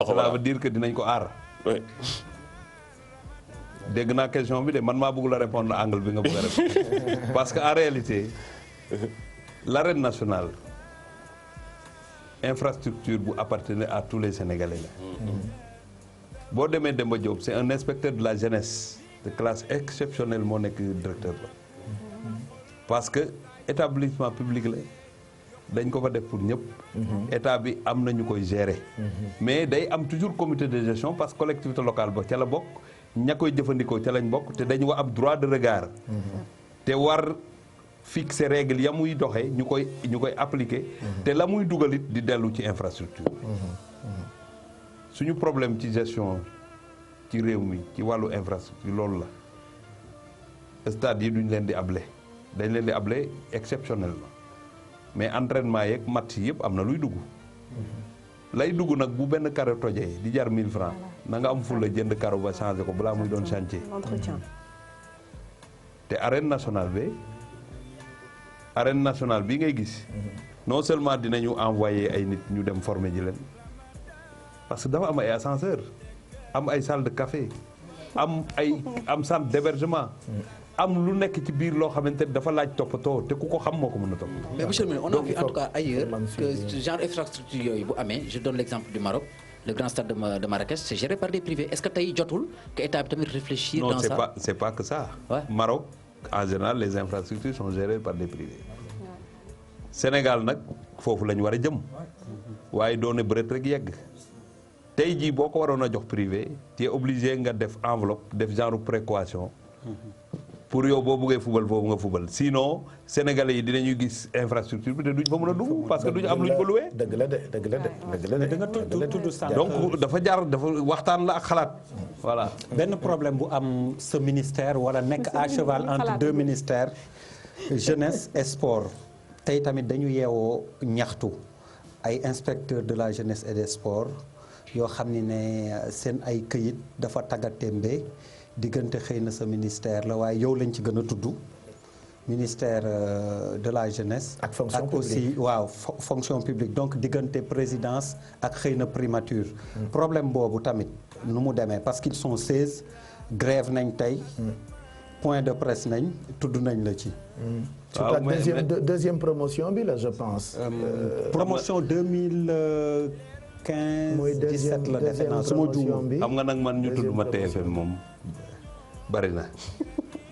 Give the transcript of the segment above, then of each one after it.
cela veut dire que dinañ ko aar. dégg naa question bi de man maa bëgg la répondre angle bi nga bëgg a répondre parce que en réalité l'arène nationale infrastructure bu appartenait à tous les Sénégalais la. boo demee Demba Diop c'est un inspecteur de la jeunesse de classe exceptionnelle moo nekk directeur la. parce que établissement public la dañ ko fa def pour ñëpp. état bi am na ñu koy gérer. mais day am toujours comité de gestion parce que collectivité locale ba ca la bokk. ña koy jëfandikoo ca lañ bokk te dañu am droit de regard. te war fixer règle ya muy doxee ñu koy appliquer. te la muy dugal it di dellu ci infrastructure. suñu problème ci gestion ci réew mi ci wàllu infrastructure loolu la stade yi duñ leen di able dañ leen di able exceptionnellement mais entraînement yeeg match yëpp am na luy dugg. lay dugg nag bu benn carreau tojee di jar 1000 francs na nga am fulla jënd carreau ba changé ko balaa muy doon chantier. te arène nationale bi ngay gis. non seulement dinañu envoyé ay nit ñu dem former ji leen parce que dafa am ay ascenseur am ay salle de café am centre d'hébergement. am lu nekk ci biir loo xamante ni dafa laaj toppatoo te ku ko xam moo ko mën a toppatoo. mais monsieur le ministre on a vu en tout cas ailleurs que genre infrastructure yooyu bu amee je donne l'exemple du Maroc le grand stade de Marrakech c'est géré par des privés est-ce que tey jotul que état bi tamit réfléchir dans ça. Non c'est pas que ça. Ouais. Maroc en général les infrastructures sont gérées par des privés. Sénégal nag foofu la ñu war a jëm. waaye doone bëreet rek yegg. tey jii boo ko waroon a jox privé tu es obligé nga def enveloppe def genre précaution. pour yow boo buggee fubal foofu nga fubal sinon sénégalais yi dinañu gis infrastructure bi te duñ fa mën a dugg parce que duñu am luñ ko loué. dëgg la de. da nga tudd sànq. donc dafa waxtaan la ak xalaat. voilà benn problème bu am ce ministère wala nekk à cheval entre deux ministères jeunesse et sport tey tamit dañu yeewoo ñaxtu ay inspecteurs de la jeunesse et des sports yoo xam ne seen ay këyit dafa taggatémbe diggante xëy na sa ministère la waaye yow lañ ci gën a tudd ministère de la jeunesse. ak fonction publique aussi waaw fonction publique donc diggante présidence ak xëy na primature. problème boobu tamit nu mu demee parce qu'ils sont 16 grève nañ tey. point de presse nañ tudd nañ la ci. sur la deuxième promotion bi la je pense. promotion 2015. mooy 17 la defe naa su ma juumee bi xam nga nag man ñu tudd ma TFM moom. bari na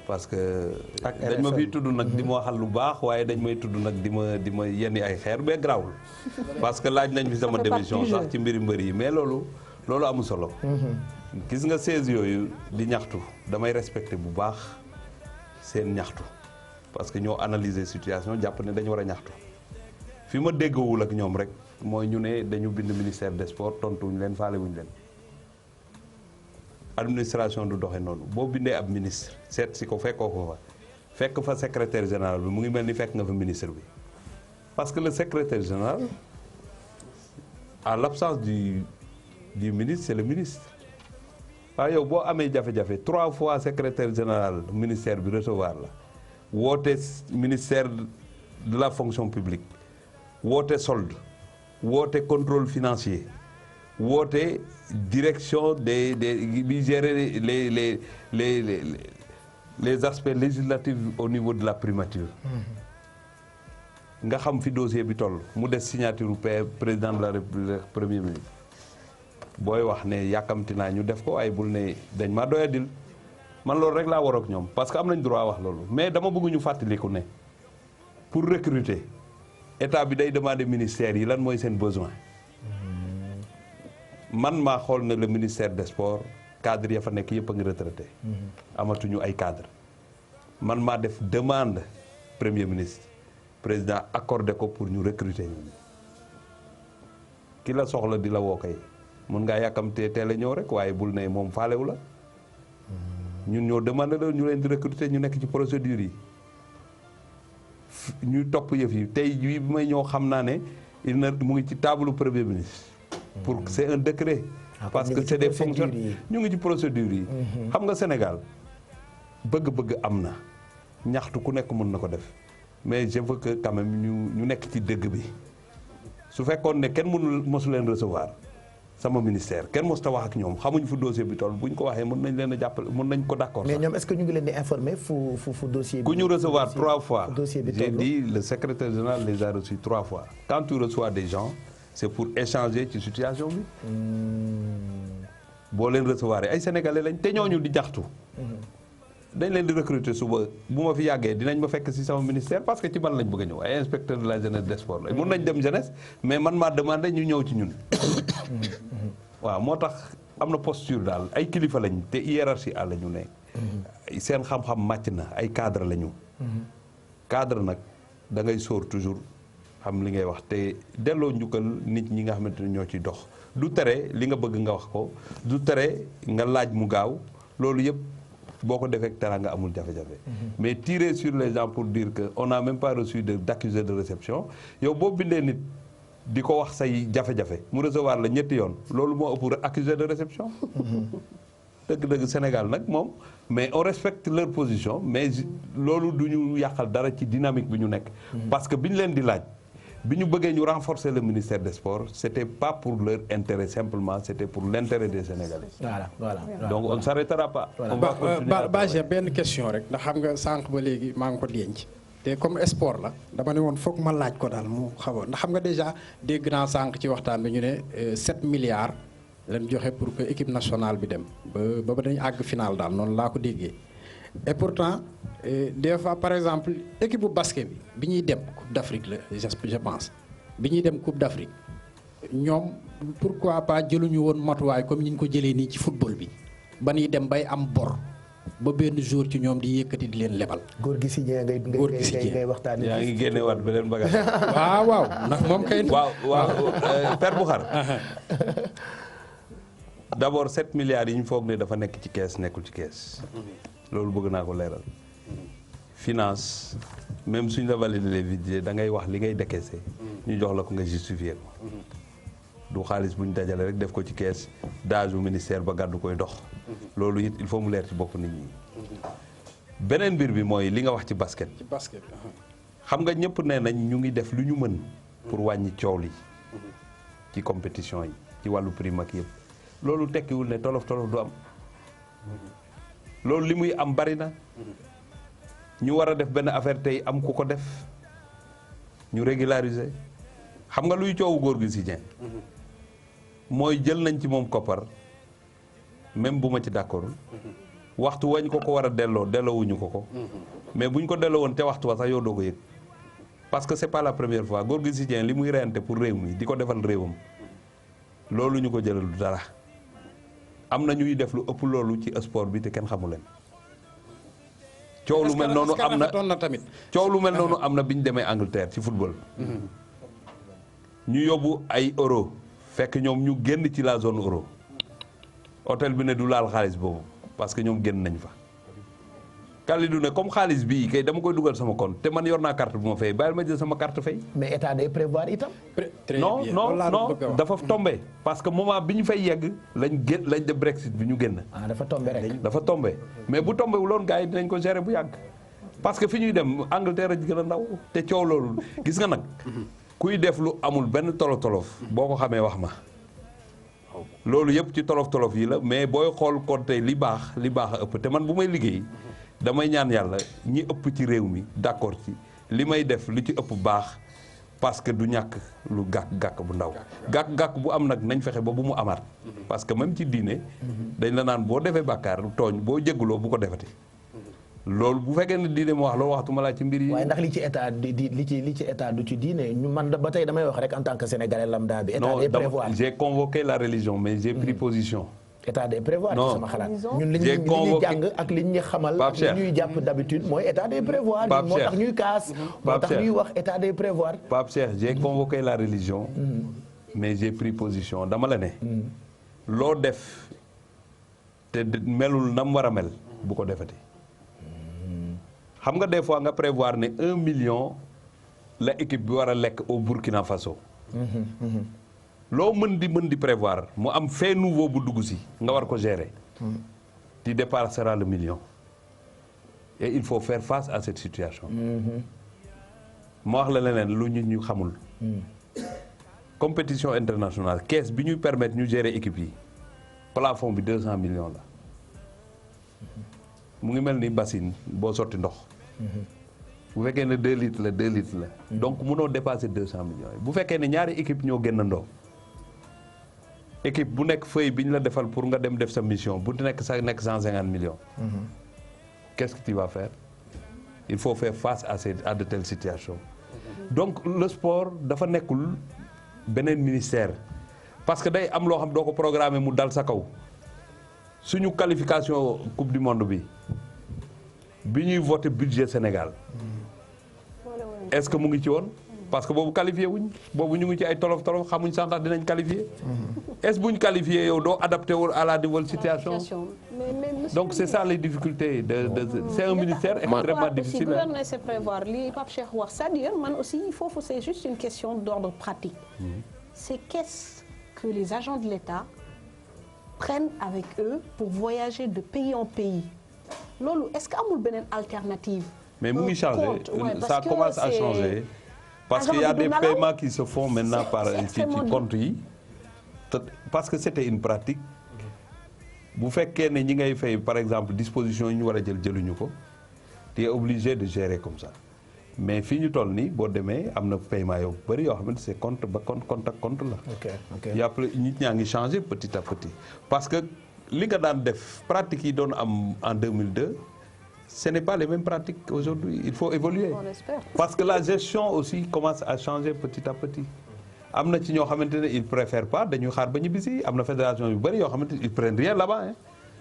parce que dañ ma fiy tudd nag di ma waxal lu baax waaye dañ may tudd nag di ma yenni ay xeer bee grawul parce que laaj nañ fi sama démission sax ci mbiri mbër yi mais loolu amul solo gis nga 16 yooyu di ñaxtu damay respecté bu baax seen ñaxtu parce que ñoo analyser situation jàpp ne dañu war a ñaxtu fi ma déggawul ak ñoom rek mooy ñu ne dañu bind ministère des sports tontuwuñu leen faale wuñu leen administration du doxe noonu boo bindee ab ministre seet si ko fekkoo ko fa fekk fa secrétaire général bi mu ngi mel ni fekk nga fa ministre bi parce que le secrétaire général à l'absence du ministre c'est le ministre waaye yow boo amee jafe-jafe 3 fois secrétaire général ministère bi recevoir la woote ministère de la fonction publique woote solde woote contrôle financier woote direction bi gérer les aspects législatifs au niveau de la primature nga xam fi dossier bi toll mu des signature président de la république premier ministre booy wax ne yàkkamti naa ñu def ko ay bul ne dañ ma doyadil man loolu rek laa war ak ñoom parce que am nañ droit wax loolu mais dama bëgg ñu fàttaliku ne pour recruter état bi day demander ministères yi lan mooy seen besoin man maa xool ne le ministère des sports cadre ya fa nekk yëpp a ngi retraité amatuñu ay cadre man maa def demande premier ministre président accordé ko pour ñu recruter ñu ki la soxla di la woo kay mun ngaa yàkkamtee teel a ñëw rek waaye bul ne moom faalewu la ñun ñoo demandé la ñu leen di recruter ñu nekk ci procédure yi ñu topp yëf yi tey jii bi may ñëw xam naa ne mu ngi ci table premier ministre pour c'est un décret parce que c'est des fonctions ñu ngi ci procédure yi xam nga Sénégal bëgg-bëgg am na ñaxtu ku nekk mën na ko def mais je veux que quand même ñu nekk ci dëgg bi su fekkoon ne kenn mënul mosu leen recevoir sama ministère kenn mos ta wax ak ñoom xamuñ fu dossier bi toll bu ñu ko waxee mën nañ leen a jàppale mën nañ ko d'accord. mais ñoom est-ce que ñu ngi leen di informer fu dossier bi. ku ñu recevoir 3 fois. dossier bi j'ai dit le secrétaire général les a reçus 3 fois. quand tu reçois des gens c'est pour échanger ci situation bi. boo leen recevoir ay sénégalais lañ te ñooñu di jaxtu. dañ leen di recruter suba bu ma fi yàggee dinañ ma fekk ci sama ministère parce que ci man lañ bëgg a ñëw ay inspecteur de la jeunesse des sports la mun nañ dem jeunesse mais man maa demandé ñu ñëw ci ñun. waaw moo tax am na posture daal ay kilifa lañ te hiérarchie à la ñu ne. seen xam-xam màcc na ay cadre la ñu. cadre nag da ngay sóor toujours xam li ngay wax te delloo njukkal nit ñi nga xamante ne ñoo ciy dox du tere li nga bëgg nga wax ko du tere nga laaj mu gaaw loolu yëpp. boo ko defee teraanga amul jafe-jafe. mais tirer sur les gens pour dire que on n'a même pas reçu d'accusé de réception yow boo bindee nit di ko wax say jafe-jafe mu recevoir la ñetti yoon loolu moo ëpp accusé de réception. dëgg-dëgg Sénégal nag moom mais on respecte leur position mais loolu du ñu yàqal dara ci dynamique bi ñu nekk. parce que bi ñu leen di laaj. bi ñu bëggee ñu renforcer le ministère des sports c'était pas pour leur intérêt simplement c'était pour l'intérêt des Sénégalais. voilà donc on ne s'arrêtera pas. on va continuer Badji benn question rek ndax xam nga sànq ba léegi maa ngi ko denc. te comme sport la dama ne woon foog ma laaj ko daal mu xaw a ndax xam nga déjà dégg naa sànq ci waxtaan bi ñu ne 7 milliards lañ joxe pour que équipe nationale bi dem ba dañu àgg final daal noonu laa ko déggee. et pourtant des fois par exemple équipe bu basket bi ñuy dem Coupe d'Afrique la je pense bi ñuy dem Coupe d'Afrique ñoom pourquoi pas jëluñu woon matuwaay comme ni ñu ko jëlee nii ci football bi ba ñuy dem bay am bor ba benn jour ci ñoom di yëkkati di leen lebal. góor gi si ñee ngay waxtaan. yaa ngi génne waat beneen bagage. waaw ndax moom kay. waaw Père Boukhar d'abord 7 milliards yi ñu foog ne dafa nekk ci kees nekkul ci kees. loolu bëgg naa ko leeral finance même suñ la valider les budgets da ngay wax li ngay décaisser ñu jox la ko nga justifier ko du xaalis bu ñu dajale rek def ko ci kees daaju ministère ba gàddu koy dox loolu it il faut mu leer ci bopp nit ñi beneen mbir bi mooy li nga wax ci basket xam nga ñëpp nee nañ ñu ngi def lu ñu mën pour wàññi coow li ci compétition yi ci wàllu prime ak yëpp loolu tekkiwul ne tolof tolof du am loolu li muy am bari na ñu war a def benn affaire tey am ku ko def ñu régulariser xam nga luy coowu góor gi si Dieng mooy jël nañ ci moom koppar même bu ma ci d'accordul waxtu wañ ko war a delloowuñu ko mais buñ ko delloo woon te waxtu wa sax yow doo ko yëg parce que c'est pas la première fois góor gi si Dieng li muy reyante pour réew mi di ko defal réewam loolu ñu ko jëlal du dara am na ñuy def lu ëpp loolu ci sport bi te kenn xamu leen coow lu mel noonu am na tamit coow lu mel noonu am na bi ñu demee Angleterre ci football ñu yóbbu ay euro fekk ñoom ñu génn ci la zone euro hôtel bi ne du laal xaalis boobu parce que ñoom génn nañ fa Kalidou ne comme xaalis bii kay dama koy dugal sama compte te man yor naa carte bu ma fay bàyyil ma jël sama carte fay. mais état day prévoir itam. non dafa tombé parce que moment bi ñu fay yegg lañ de Brexit bi ñu génn. dafa tombé rek. dafa tombé mais bu tombé wu loon gars yi dinañ ko gérer bu yàgg. parce que fi ñuy dem Angleterre a gën a ndaw te coow loolu gis nga nag kuy def lu amul benn tolof boo ko xamee wax ma. loolu yëpp ci tolof yi la mais booy xool kon tey li baax a ëpp te man bu may liggéey. damay ñaan yàlla ñi ëpp ci réew mi d'accord ci li may def lu ci ëpp baax parce que du ñàkk lu gàkk bu ndaw gàkk bu am nag nañ fexe ba bu mu amaat parce que même ci diine dañ la naan boo defee bàkkaar tooñ boo jégguloo bu ko defati loolu bu fekkee ne diine moo wax loolu waxtuma laa ci mbir yi. waaye ndax li ci état li ci état du ci diine ñu man ba tey damay wax rek en tant que sénégalais lambda bi. état day prévoir non j'ai convoqué la religion mais j'ai pris position. état day prévoir ci sama xalaat ñun li ñuy jàng ak li ñuy xamal li ñuy jàpp d'habitude mooy état day prévoir moo tax ñuy kaas moo tax ñuy wax état day prévoir. Pape Cheikh j'ai convoqué la religion mais j'ai pris position dama la ne loo def te melul nam war a mel bu ko defati xam nga des fois nga prévoir ne 1 million la équipe bi war a lekk au Burkina Faso loo mën di prévoir mu am fait nouveau bu dugg si nga war ko gérer tu dépasseras le million et il faut faire face à cette situation ma wax la leneen lu ñu xamul compétition internationale caisse bi ñuy permettre ñu gérer équipe yi plafond bi 200 millions la mu ngi mel ni bassine boo sotti ndox bu fekkee ne 2 litres la 2 litres la donc mënoo dépasser 200 millions yi bu fekkee ne ñaari équipe ñoo génnandoo équipe bu nekk feuille bi ñu la defal pour nga dem def sa mission bu nekk sa nekk 150 millions qu'est-ce que tu vas faire il faut faire face à de telles situations donc le sport dafa nekkul beneen ministère parce que day am loo xam doo ko programmer mu dal sa kaw suñu qualification coupe du monde bi ñuy voté budget Sénégal est-ce que mu ngi ci woon parce que boobu qualifié wuñ boobu ñu ngi ci ay tolof xamuñ sax ndax dinañ qualifié est-ce buñ qualifié yow doo adapté wu à la nouvelle situation donc c'est ça les difficultés c'est un ministère extrêmement difficile. Gouverner c'est prévoir li Pape Cheikh wax c'est-à-dire man aussi foofu c'est juste une question d'ordre pratique c'est qu'est-ce que les agents de l'État prennent avec eux pour voyager de pays en pays loolu est-ce que amul beneen alternative mais mu ngi changé ça commence à changer parce qu'il y a des paiements qui se font maintenant par ci compte yi parce que c'était une pratique bu fekkee ne ñi ngay fay par exemple disposition yi ñu war a jëluñu ko tu es obligé de gérer comme ça mais fii ñu toll nii boo demee am na paiement yow bëri yoo xamante c'est compte ba compte ak compte la. ok y a nit ñaa ngi changé petit à petit parce que li nga daan def pratique yi doon am en 2002 ce n'est pas les mêmes pratiques aujourd'hui il faut évoluer. On espère. Parce que la gestion aussi commence à changer petit à petit. am na ci ñoo xamante ne ils préfèrent pas dañuy xaar ba ñibbisi am na fédération yu bëri yoo xamante ils prennent rien là-bas hein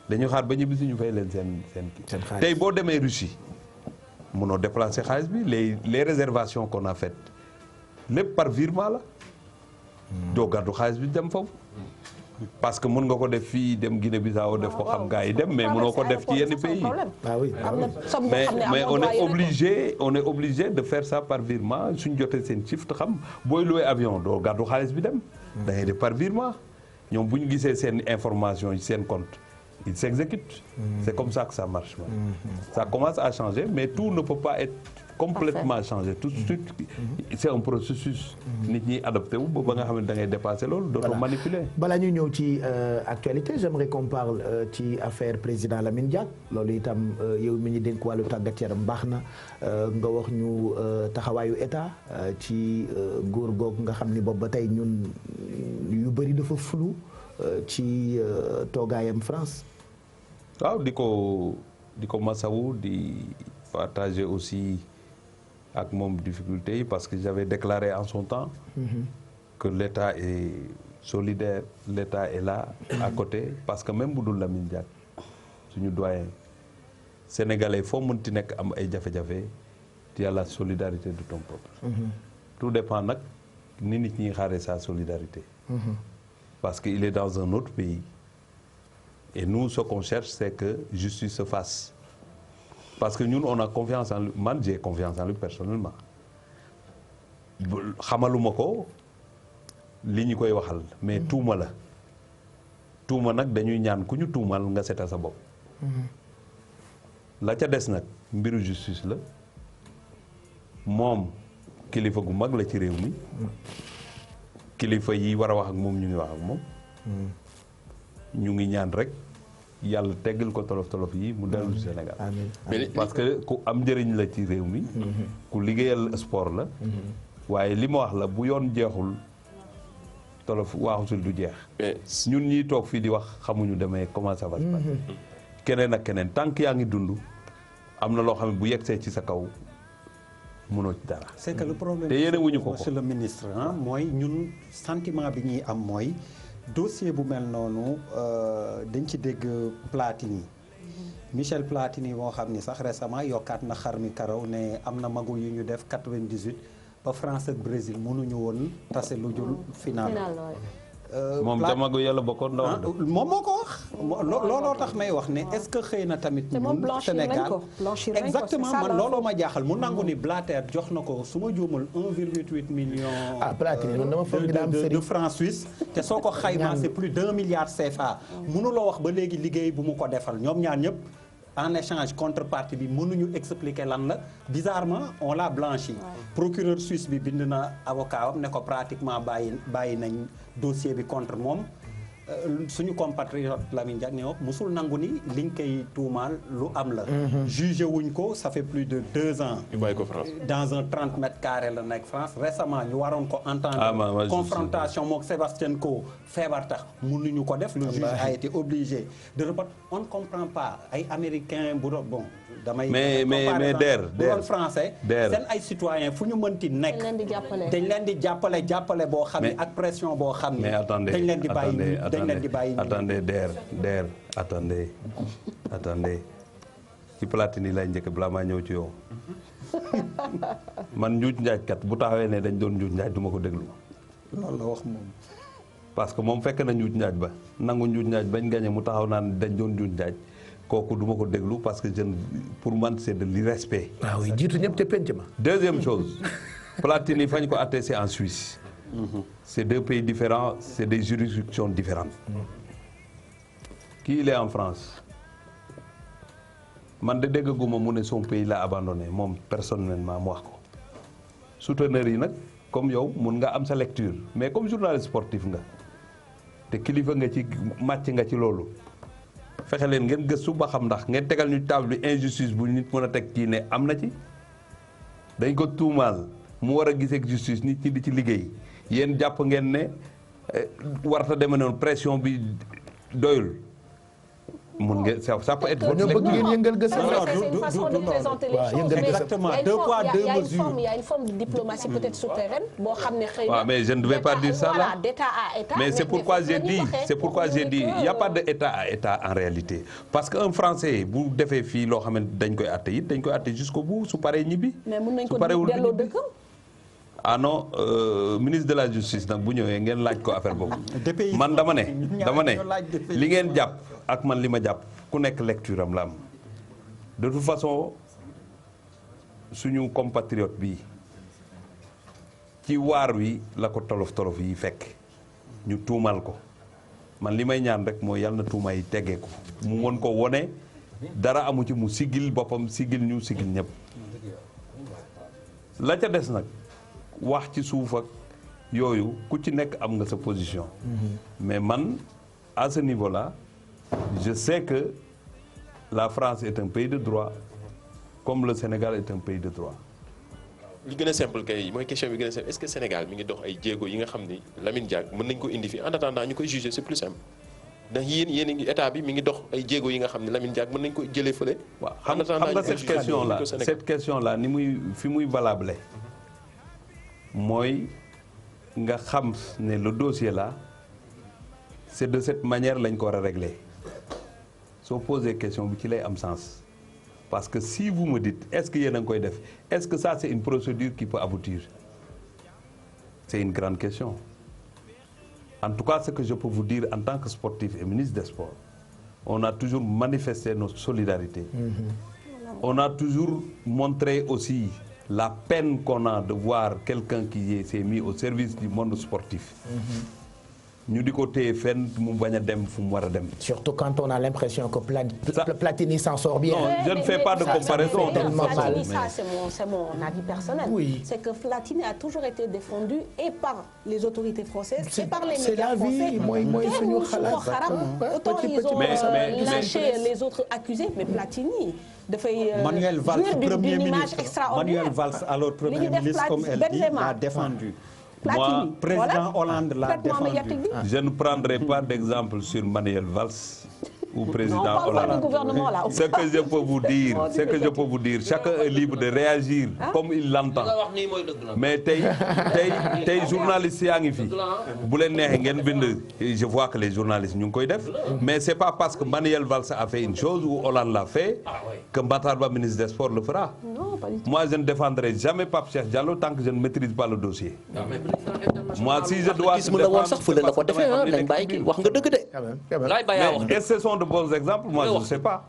dañuy xaar ba ñibbisi ñu fay leen seen kii. tey boo demee Russie mënoo déplacer xaalis bi les réservations qu'on a faites lépp par virement la. doo gàddu xaalis bi dem foofu. parce que mën nga ko def fii dem Guinée-Bissau def ko xam gaa yi dem mais mënoo ko def ci yenn pays. ah oui mais on est obligé de faire ça par virement suñ jotee seen chiffre xam booy loué avion doo gàddu xaalis bi dem. da ngay def par virement ñoom bu ñu gisee seen information yi seen compte ils s'exécutent. C'est comme ça que ça marche. Ça commence à changer mais tout ne peut pas être complètement changé tout de suite. C'est un processus. nit ñi adapté wu ba nga xam ne da ngay dépasser loolu. dootoo manipuler. balaa ñu ñëw ci actualité j'aimerais qu'on parle ci affaire président Lamine Diack loolu itam yow mi ñu dénk wàllu tàggat yaram baax na nga wax ñu taxawaayu état ci góor googu nga xam ni boobu ba tey ñun yu bëri dafa flou ci toogaayam France. waaw di ko masawu di partager aussi ak moom difficulté yi parce que j'avais déclaré en son temps que l'État est solidaire l'État est là à côté parce que même bu dul Lamine Diack suñu doyen sénégalais foo mënti nekk am ay jafe-jafe tu as la solidarité de ton peuple tout dépend nag ni nit ñi xaaree sa solidarité parce que il est dans un autre pays et nous ce qu'on cherche c'est que justice se fasse parce que ñun on a confiance en lui man j'ai confiance en lui personnellement xamaluma ko li ñu koy waxal mais tuuma la tuuma nag dañuy ñaan ku ñu tuumal nga setal sa bopp la ca des nag mbiru justice la moom kilifa gu mag la ci réew mi kilifa yi war a wax ak moom ñu ngi wax ak moom ñu ngi ñaan rek yàlla teggal ko tolof yi mu dellu Sénégal parce que ku am njëriñ la ci réew mi ku liggéeyal sport la waaye li ma wax la bu yoon jeexul tolof waaxusul du jeex ñun ñiy toog fii di wax xamuñu demee comment ça va se passer keneen ak keneen tant que yaa ngi dund am na loo xam ne bu yegsee ci sa kaw mënoo ci dara. c'est que le problème te yéene wuñu ko monsieur le ministre mooy ñun sentiment bi ñuy am mooy dossier bu mel noonu dañ ci dégg Platini Michel Platini moo xam ni sax récemment yokkaat na xar mi karaw ne am na magu yu ñu def 98 ba France ak Brésil mënuñu woon tase lu jul final. moom tamagu yàlla bokkoon na wax moom moo ko wax looloo tax may wax ne est-ce que xëy na tamit ñun Sénégal exactement man looloo ma jaaxal mu nangu ni Blatter jox na ko su ma juumul 1,8 million de francs suisse te soo ko xaymaa c'est plus d'1 milliard CFA mënuloo wax ba léegi liggéey bu mu ko defal ñoom ñaar ñëpp en échange contrepartie bi mënuñu expliquer lan la bizarrement on l'a blanchi. Procureur suisse bi bind na avocat am ne ko pratiquement bàyyi nañ dossier bi contre moom. Suñu compatriote Lamine Diack ne musul nangu ni liñ koy tuumaal lu am la. Jugé wuñ ko ça fait plus de 2 ans. ñu bàyyi ko France. Dans un 30 mètres carrés la nekk France récemment ñu waroon ko entendre. Confrontation mook Sébastien Coe feebar tax mënuñu ko def. Le juge a été obligé de reporter. On ne comprend pas ay américains bu doon bon. damay mais Der bu doon français. seen ay citoyens fu ñu mënti nekk. dañ leen di jàppale boo xam ne ak pression boo xam ne. mais attendez dañ leen di bàyyi attendez Der attendez ci Platini lay njëkk balaa maa ñëw ci yow man njuuj njaaj kat bu taxawee ne dañ doon njuuj njaaj du ma ko déglu. loolu la wax moom. parce que moom fekk na njuuj njaaj ba nangu njuuj njaaj bañ gañe mu taxaw naan dañ doon njuuj njaaj kooku du ma ko déglu parce que pour man c'est de l'irrespect. waaw jiitu ñëpp te penc ma. Deuxième chose Platini fañ ko àttee c'est en Suisse. C'est 2 pays différents, c'est des juridictions différentes. Kii il est en France man de déggaguma mu ne son pays l'a abandonné moom personnellement mu wax ko souteneurs yi nag comme yow mun nga am sa lecture mais comme journaliste sportif nga te kilifa nga ci màcc nga ci loolu fexe leen ngeen gëstu ba xam ndax ngeen tegal ñu table bi injustice bu nit mën a teg kii ne am na ci dañ ko tuumaal mu war a gisee justice nit ñi di ci liggéey yéen jàpp ngeen ne warta deme noonu pression bi doyul mun ngeen ça peut être votre bëgg ngeen yëngal gëstu. C'est une façon de présenter les choses. Exactement, 2 poids 2 mesures. Il y a une forme de diplomatie peut-être souterraine boo xam ne xëy na. mais je ne vais pas dire ça là. D'État à État. Mais c'est pourquoi j'ai dit il y a pas de État à État en réalité parce que un Français bu defee fii loo xam ne dañ koy àtte it dañ koy àtte jusqu'au bout su paree ñibbi. mais mun nañ ko delloo dëkkam. ah non ministre de la justice nag bu ñëwee ngeen laaj ko affaire boobu man dama ne li ngeen jàpp ak man li ma jàpp ku nekk lecture am la am de toute façon suñu compatriote bi ci waar wi la ko tolof yi fekk ñu tuumal ko man li may ñaan rek mooy yàlla na tuuma yi teggee ko mu mën ko wone dara amu ci mu sigil boppam sigil ñu sigil ñëpp la ca des nag wax ci suuf ak yooyu ku ci nekk am nga sa position. mais man à ce niveau-là je sais que la France est un pays de droit comme le Sénégal est un pays de droit. li gën a simple kay mooy question bi gën a simple est-ce que Sénégal mi ngi dox ay jéego yi nga xam ni Lamine Diack mën nañ ko indi fi en attendant ñu koy juger c'est plus simple ndax yéen ngi état bi mi ngi dox ay jéego yi nga xam ne Lamine Diack mën nañ ko jëlee fële. waaw xam nga cette question là ni muy fi muy valable. mooy nga xam ne le dossier là c'est de cette manière lañ ko war a régler soo posé question bi ci lay am sens parce que si vous me dites est-ce que yéen a ngi koy def est-ce que ça c'est une procédure qui peut aboutir c'est une grande question en tout cas ce que je peux vous dire en tant que sportif et ministre des Sports on a toujours manifesté notre solidarité on a toujours montré aussi la peine qu'on a de voir quelqu'un qui s'est mis au service du monde sportif. ñu di ko téye fenn mu bañ a dem fu mu war a dem. surtout quand on a l'impression que Platini s'en sort bien. non je ne fais pas de comparaison. Platini, ça c'est mon avis personnel. Oui. C'est que Platini a toujours été défendu et par les autorités françaises et par les c'est médias la français. vie mooy suñu xalaat. Autant ils ont lâché les autres accusés mais Platini. Manuel Valls premier ministre extraordinaire. Manuel Valls alors premier ministre comme elle dit l'a défendu. Moi, président Hollande l'a défendu. Je ne prendrai pas d'exemple sur Manuel Valls ou président Hollande. On parle pas du gouvernement là. Ce que je peux vous dire, chacun est libre de réagir comme il l'entend. Mais tey journalistes yaa ngi fi bu leen neexee ngeen bind je vois que les journalistes ñu ngi koy def mais c'est pas parce que Manuel Valls a fait une chose ou Hollande l'a fait que Matar Ba ministre des Sports le fera. Non, pas du tout. Moi je ne défendrai jamais Pape Cheikh Diallo tant que je ne maîtrise pas le dossier. Moi si je dois gis mu la woon sax fële la ko defee nañ bàyyi kii wax nga dëgg de. Mais ce sont de bons exemples, moi je ne sais pas.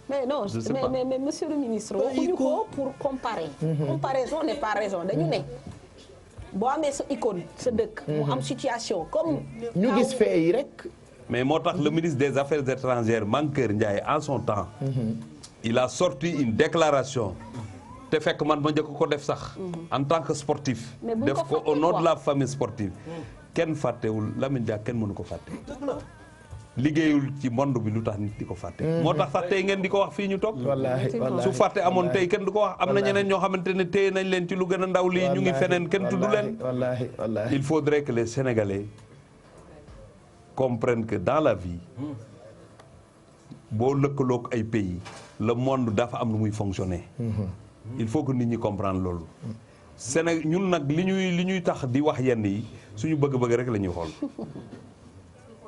Mais non, mais monsieur le ministre waxuñu ko pour comparer. Comparaison n'est pas raison dañu ne boo amee sa icône sa dëkk. mu am situation comme. ñu gis fee yi rek. mais moo tax le ministre des Affaires étrangères Mankeur Ndiaye en son temps. il a sorti une déclaration te fekk man ma njëkk ko def sax en tant que sportif def ko au nom de la famille sportive kenn fàttewul Lamine Diack kenn mënu ko fàtte liggéeyul ci monde bi lu tax nit di ko fàtte moo tax sax tey ngeen di ko wax fii ñu toog su fàtte amoon tey kenn du ko wax am na ñeneen ñoo xamante ne téye nañ leen ci lu gën a ndaw lii ñu ngi feneen kenn tudd leen il faudrait que les Sénégalais comprennent que dans la vie boo lëkkaloog ay pays le monde dafa am lu muy fonctionner il faut que nit ñi comprendre loolu Sénégal ñun nag li ñuy tax di wax yenn yi suñu bëgg-bëgg rek la ñuy xool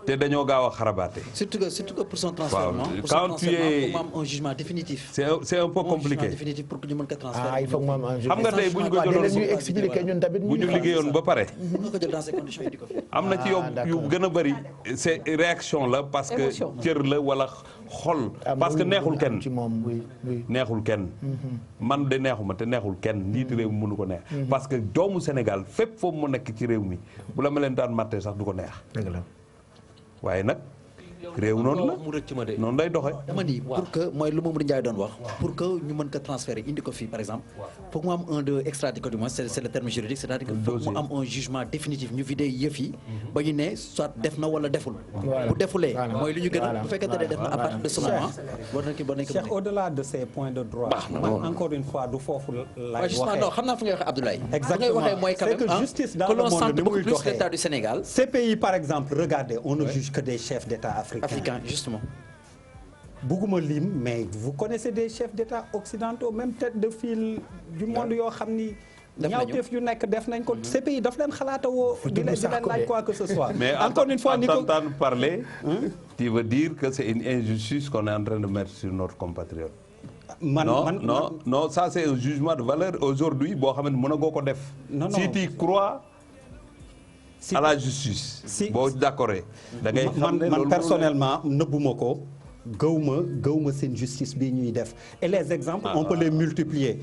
te dañoo gaaw a xarabaate. surtout que pour son transfert. waaw quand tu es pour mu am un jugement définitif. c'est un peu compliqué. un jugement définitif pour que ñu mën ko transférer. il faut que mu am un jugement. xam nga tey bu ñu ko jëloon ñuy expliquer ñun tamit. bu ñu liggéeyoon ba pare. mën nga ko jël dans ces conditions yi di ko fi. am na ci yu gën a bëri c'est réaction la parce que cër la wala xol. parce que neexul kenn ci moom neexul kenn. man de neexuma te neexul kenn njiitu réew mi mënu ko neex. parce que doomu Sénégal fépp foofu mu nekk ci réew mi bu la melentaan mattee sax du ko neex. dëgg la. waaye nag réew noonu la noonu lay doxee. dama ni pour que mooy lu Mamadou Ndiaye doon wax. pour que ñu mën ko transférer indi ko fii par exemple. foog mu am un de extradé du moins c'est le terme juridique c'est-à-dire que foog mu am un jugement définitif ñu vidé yëf yi. ba ñu ne soit def na wala deful. bu defulee mooy lu ñu gën a bu fekkee ne def na à partir de ce moment. war nañ ko war nañ ko Cheikh au-delà de ces points de droit. man encore une fois du foofu laay waxee. non xam naa fu ngay waxee Abdoulaye. exactement fu ngay waxee mooy quand même c'est que justice dans que le l'on monde sente ni beaucoup muy plus doxee. l'État du Sénégal. Ces pays par exemple regardez on ne juge que des chefs d'État africain justement. bugguma lim mais vous connaissez des chefs d'État occidentaux même tête de file du monde yoo xam ni. ñaawteef yu nekk def nañ ko ces pays daf leen xalaata woo. di leen laaj quoi que ce soit. mais encore une fois ni ko entendre parler. tu veux dire que c'est une injustice qu'on est en train de mettre sur notre compatriote. non ça c'est un jugement de valeur aujourd'hui boo xam ne mën a goo ko def. si tu crois. à la justice. si boo d'accord da ngay xam ne man personnellement nëbbuma ko gëw ma seen justice bii ñuy def et les exemples on peut les multiplier.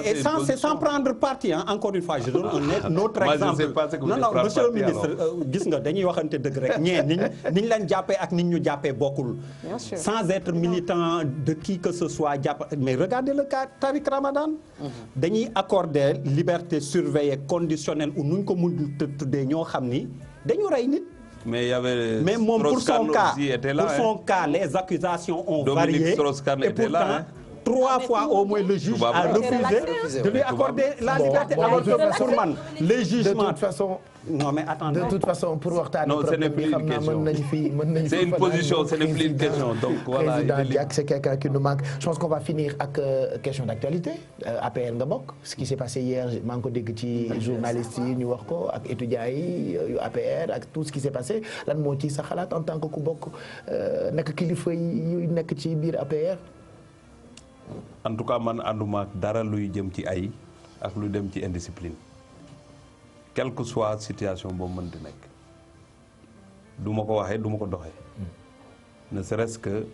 et sans prendre parti encore une fois je donne un autre exemple. non monsieur le ministre gis nga dañuy waxante dëgg rek ñee niñ leen jàppee ak niñ ñu jàppee bokkul. sans être militant de qui que ce soit jàpp mais regardez le cas Tariq Ramadan. dañuy accorder liberté surveillée conditionnelle ou nuñ ko mun tuddee ñoo xam ni dañu rey nit. mais il y avait mais moom pour son cas là, les accusations ont Dominique varié Strauss-Kahn et était pourtant là, hein. 3 fois au moins le juge a refusé de lui accorder la liberté alors que pour man les jugements de toute façon non mais attendez de toute façon pour waxtaanee non ce n'est plus une question c'est une position ce n'est plus une question donc voilà président Diack c'est quelqu'un qui nous manque je pense qu'on va finir ak question d'actualité APR nga bokk ce qui s'est passé hier maa ngi ko dégg ci journalistes yi ñu wax ko ak étudiants yi yu APR ak tout ce qui s'est passé lan moo ci sa xalaat en tant que ku bokk nekk kilifa yu nekk ci biir APR. en tout cas man ànduma ak dara luy jëm ci ay ak lu dem ci indiscipline quelle que soit situation boobu mën di nekk du ma ko waxee du ma ko doxee ne serait-ce que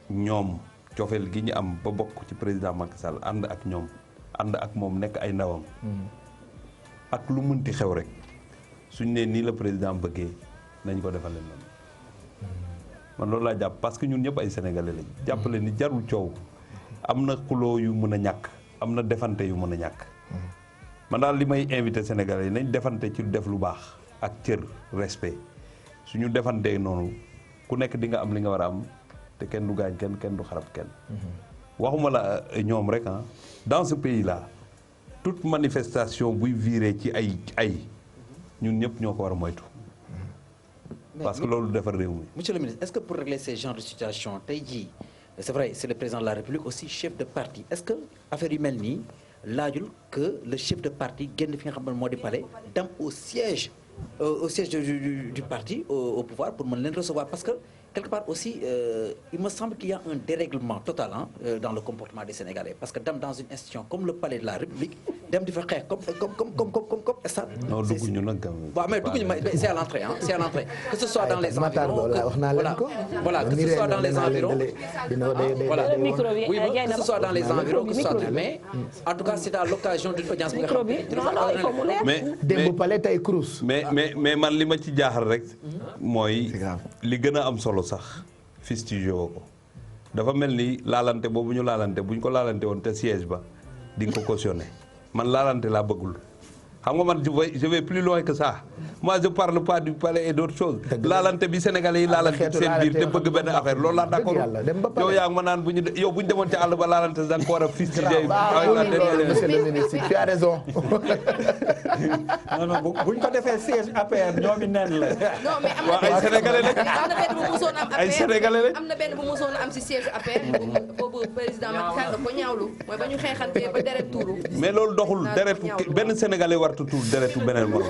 ñoom cofeel gi ñu am ba bokk ci président Macky Sall ànd ak ñoom ànd ak moom nekk ay ndawam ak lu mënti xew rek suñ ne nii la président bëggee nañ ko defal leen noonu man loolu laa jàpp parce que ñun ñëpp ay sénégalais lañ jàppale ni jarul coow am na xuloo yu mën a ñàkk am na defante yu mën a ñàkk man daal li may invité sénégalais yi nañ defante ci def lu baax ak cër respect suñu defantee noonu ku nekk di nga am li nga war a am te kenn du gaañ kenn du xarab kenn waxuma la ñoom rek ah dans ce pays là toute manifestation buy virer ci ay ñun ñëpp ñoo ko war a moytu parce que loolu defar réew mi. Monsieur le ministre est-ce que pour régler ces genres de situation tey jii c'est vrai c'est le président de la République aussi chef de parti est-ce que affaire yu mel nii laajul que le chef de parti génn fi nga xam ne moo di palais dem au siège du parti au pouvoir pour mën leen recevoir parce que quelque part aussi il me semble qu'il y a un dérèglement total dans le comportement des Sénégalais parce que dem dans une institution comme le palais de la République dem di fa xeex comme stade. non dugguñu nag. waaw mais dugguñu mais c'est à l'entrée c'est à l'entrée que ce soit dans les environs voilà que ce soit dans les environs voilà oui que ce soit dans les environs que ce soit mais en tout cas c'est à l'occasion d'une audience bi nga xam mais démb palais tey Crous. mais man li ma ci jaaxal rek mooy li gën a am solo sax fustigé woo ko dafa mel ni laalante boobu ñu laalante bu ñu ko laalante woon te siège ba di nga ko cautionné man laalante laa bëggul xam nga man je vais plus loin que ça moi je parle pas du palais et d'autres choses laalante bi sénégalais yi laalante seen biir te bëgg benn affaire loolu laa d'accord yow yaa ngi ma naan bu ñu demoon ci àll ba laalante da nga ko war a fustiger monsieur le ministre tu as raison non buñ ko defee siège APR ñoomi nen la non mais am ay sénégalais lañ am na benn bu musoon am ay sénégalais lañ am na benn bu musoon am ci siège APR boobu président Macky Sall ko ñaawlu mooy ba ñu xeexantee ba deret tuuru mais loolu doxul deretu benn sénégalais wartu tuur deretu beneen moom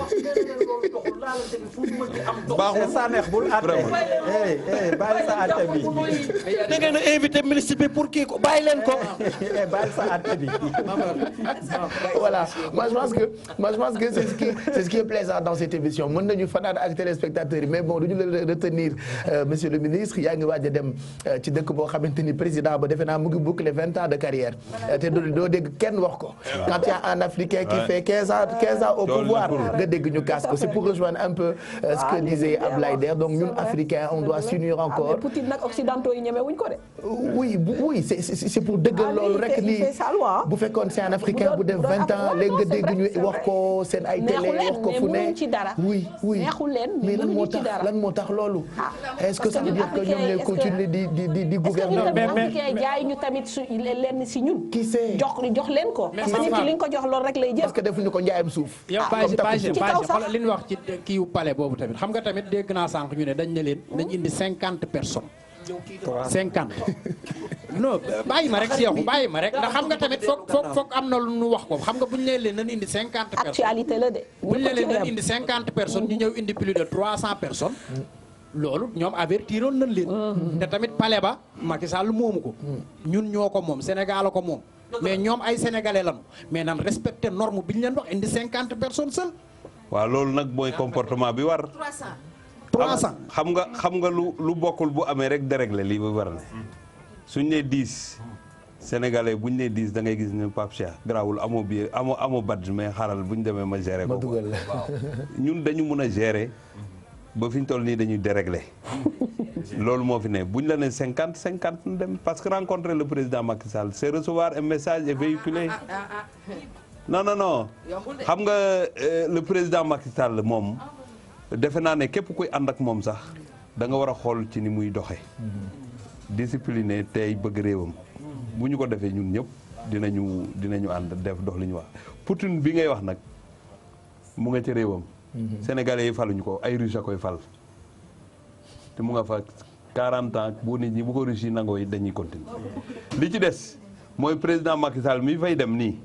baaxul sa neex bul àtte bàyyi sa àtte bi da ngeen a invité ministre bi pour kii ko bàyyi leen ko bàyyi sa àtte bi voilà moi je pense que c'est ce qui est plaisant dans cette émission mën nañu fanaan ak téléspectateurs yi mais bon duñu la retenir monsieur le ministre yaa ngi waaj a dem ci dëkk boo xamante ni président ba defe naa mu ngi boucler 20 ans de carrière te doo dégg kenn wax ko quand il y a un africain qui fait 15 ans au pouvoir nga dégg ñu kaas ko c'est pour rejoindre un peu ce que disait Ablaye Der donc ñun africains on doit s'unir encore. Poutine nag occidentaux yi ñeme wuñ ko de. oui c'est pour dëggal loolu rek ni bu fekkoon c'est un africain bu def 20 ans léegi nga dégg ñu wax ko seen ay télé wax ko fu ne oui mais lan moo tax loolu. est-ce que ça veut dire que ñoom ñooy continuer di gouverner. jaay ñu tamit lenn si ñun. qui sait jox leen ko. parce que nit ki li nga ko jox loolu rek lay jël. parce que defuñu ko njaayam suuf. xoolal li ñu wax ci kiiwu palais boobu tamit xam nga tamit dégg naa sànq ñu ne dañ ne leen nañ indi 50 personnes. 50 non bàyyi ma rek Cheikhou bàyyi ma rek ndax xam nga tamit foog am na lu ñu wax ko xam nga bu ñu nee leen nañ indi 50 personnes. actualité la de. bu ñu nee leen nañ indi 50 personnes ñu ñëw indi plus de 300 personnes. loolu ñoom avertiroon nañ leen. te tamit palais ba Macky Sall moomu ko. ñun ñoo ko moom Sénégal ko moom. mais ñoom ay sénégalais lañu mais nan respecté norme bi ñu leen wax indi 50 personnes seul. waaw loolu nag mooy comportement bi war. 300 xam nga lu bokkul bu amee rek déréglé lii ba war ne suñ nee 10 sénégalais buñ nee 10 da ngay gis ne Pape Cheikh grawul amoo billet amoo badge mais xaaral buñ demee ma gérer ko ñun dañu mun a gérer ba fi ñu toll nii dañuy déréglé loolu moo fi ne buñ la ne 50 nu dem parce que rencontrer le président Macky Sall c'est recevoir un message et véhiculer non xam nga le président Macky Sall moom defe naa ne képp kuy ànd ak moom sax da nga war a xool ci ni muy doxe discipliné tey bëgg réewam bu ñu ko defee ñun ñëpp dinañu ànd def dox li ñu wax Poutine bi ngay wax nag mu nga ci réewam sénégalais yi faluñu ko ay russe a koy fal te mu nga fa 40 ans bu nit ñi bu ko russe yi nangoo yi dañuy continuer li ci des mooy président Macky Sall mi fay dem nii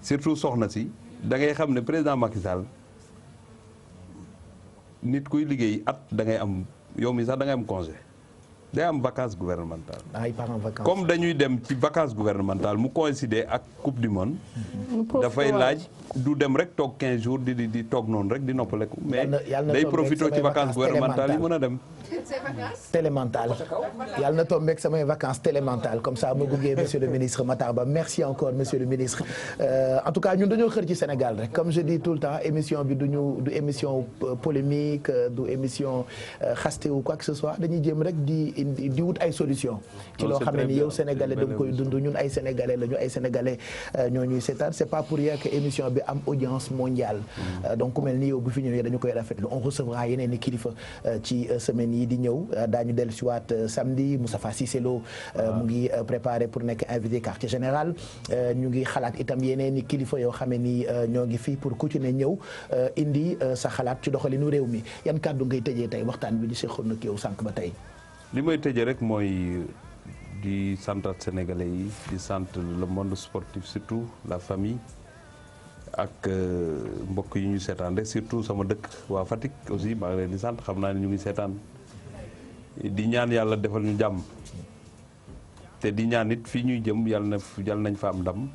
surtout soxna si da ngay xam ne président Macky Sall nit kuy liggéey at da ngay am yow mi sax da ngay am congé day am vacances gouvernementales comme dañuy dem ci vacances gouvernementales mu coïncider ak coupe du monde dafay laaj du dem rek toog 15 jours di toog noonu rek di noppaleku mais day profité ci vacances gouvernementales yi mën a dem télémental yàlla na tombeek samay vacances télémental comme ça ma gunge monsieur le ministre Matar Ba merci encore monsieur le ministre en tout cas ñun dañoo xër ci Sénégal rek comme je dis tout le temps émission bi du émission polémique du émission xaste ou quoi que ce soit dañuy jéem rek di wut ay solution ci loo xam ne ni yow sénégalais da nga koy dund ñun ay sénégalais la ñu ay sénégalais ñoo ñuy seetaan c'est pas pour rien que émission bi am audience mondiale donc ku mel ni yow bu fi ñëwee dañu koy rafetlu on recevra yeneen i kilifa ci semaine yi di ñëw daañu dellu si waat samedi Moustapha Cissé Lo mu ngi préparé pour nekk invité quartier général ñu ngi xalaat itam yeneen i kilifa yoo xam ne ni ñoo ngi fii pour ku ci ne ñëw indi sa xalaat ci doxalinu réew mi yan kàddu ngay tëjee tey waxtaan bi di seqoon nag yow sànq ba tey. li may tëjee rek mooy di santat sénégalais yi di sant le monde sportif surtout la famille ak mbokk yi ñu seetaan rek surtout sama dëkk waa Fatick aussi maa ngi leen di sant xam naa ne ñu ngi seetaan di ñaan yàlla defal ñu jàmm te di ñaan it fii ñuy jëm yàlla nañ fa am ndam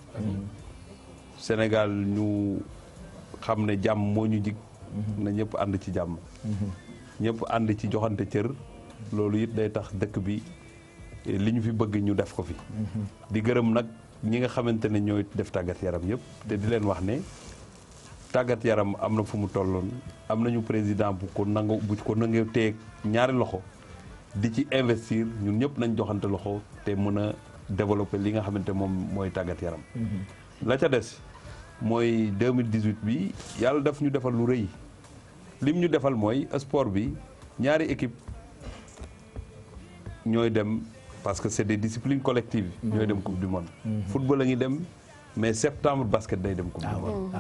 Sénégal ñu xam ne jàmm moo ñu jig na ñëpp ànd ci jàmm ñëpp ànd ci joxante cër loolu it day tax dëkk bi li ñu fi bëgg ñu def ko fi di gërëm nag ñi nga xamante ne ñooy def tàggat yaram yëpp te di leen wax ne tàggat yaram am na fu mu tolloon am nañu président bu ko nangee téye ñaari loxo di ci investir ñun ñëpp nañ joxante loxo te mën a développer li nga xamante moom mooy tàggat yaram. la ca des mooy 2018 bi yàlla daf ñu defal lu rëy lim ñu defal mooy sport bi ñaari équipe ñooy dem parce que c'est des disciplines collectives. ñooy dem coupe du monde. football a ngi dem mais septembre basket day dem coupe du monde.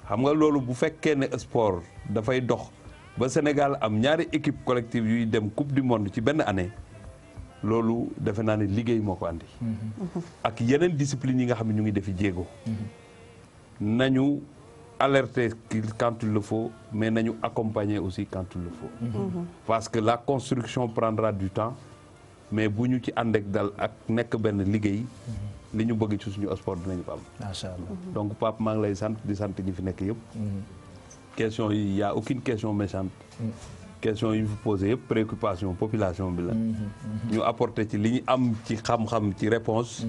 xam nga loolu bu fekkee ne sport dafay dox ba Sénégal am ñaari équipe collective yuy dem coupe du monde ci benn année loolu defe naa ne liggéey moo ko andi. ak yeneen discipline yi nga xam ne ñu ngi defi jéego. nañu alerter quand il le faut mais nañu accompagner aussi quand il le faut. parce que la construction prendra du temps mais bu ñu ci ànd ak dal ak nekk benn liggéey. li ñu bëgg ci suñu sport dinañu ko am. macha allah donc Pape maa ngi lay sant di sant ñi fi nekk yëpp. question yi y a aucune question méchante. question yi ñu fi posé yëpp préoccupation population bi la. ñu apporter ci li ñu am ci xam-xam ci réponse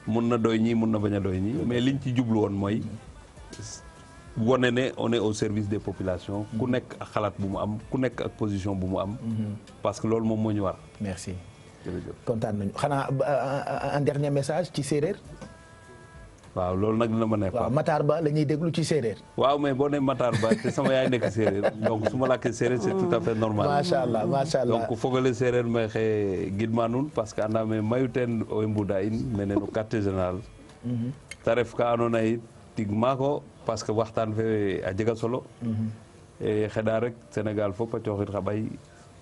mun na doy ñii mun na bañ a doy ñii mais liñ ci jublu woon mooy wone ne on est au service des populations. ku nekk ak xalaat bu mu am ku nekk ak position bu mu am. parce que loolu moom moo ñu war. merci. kontaan nañu xanaa un dernier message ci séeréer. waaw loolu nag dina ma nekk. waaw Matar Ba la ñuy déglu ci séeréer. waaw mais boo nee Matar Ba te sama yaay nekk séeréer donc su ma làkkee séeréer c'est tout à fait normal. macha allah macha allah donc fogole séeréer may xee gidma nuun parce que andame mayu teen o mbuda in mene no quartier général. ta ref ka andoona yee tig maako parce que waxtaan fe a jega solo. xeɗa rek Sénégal fop a cooxit xa ɓay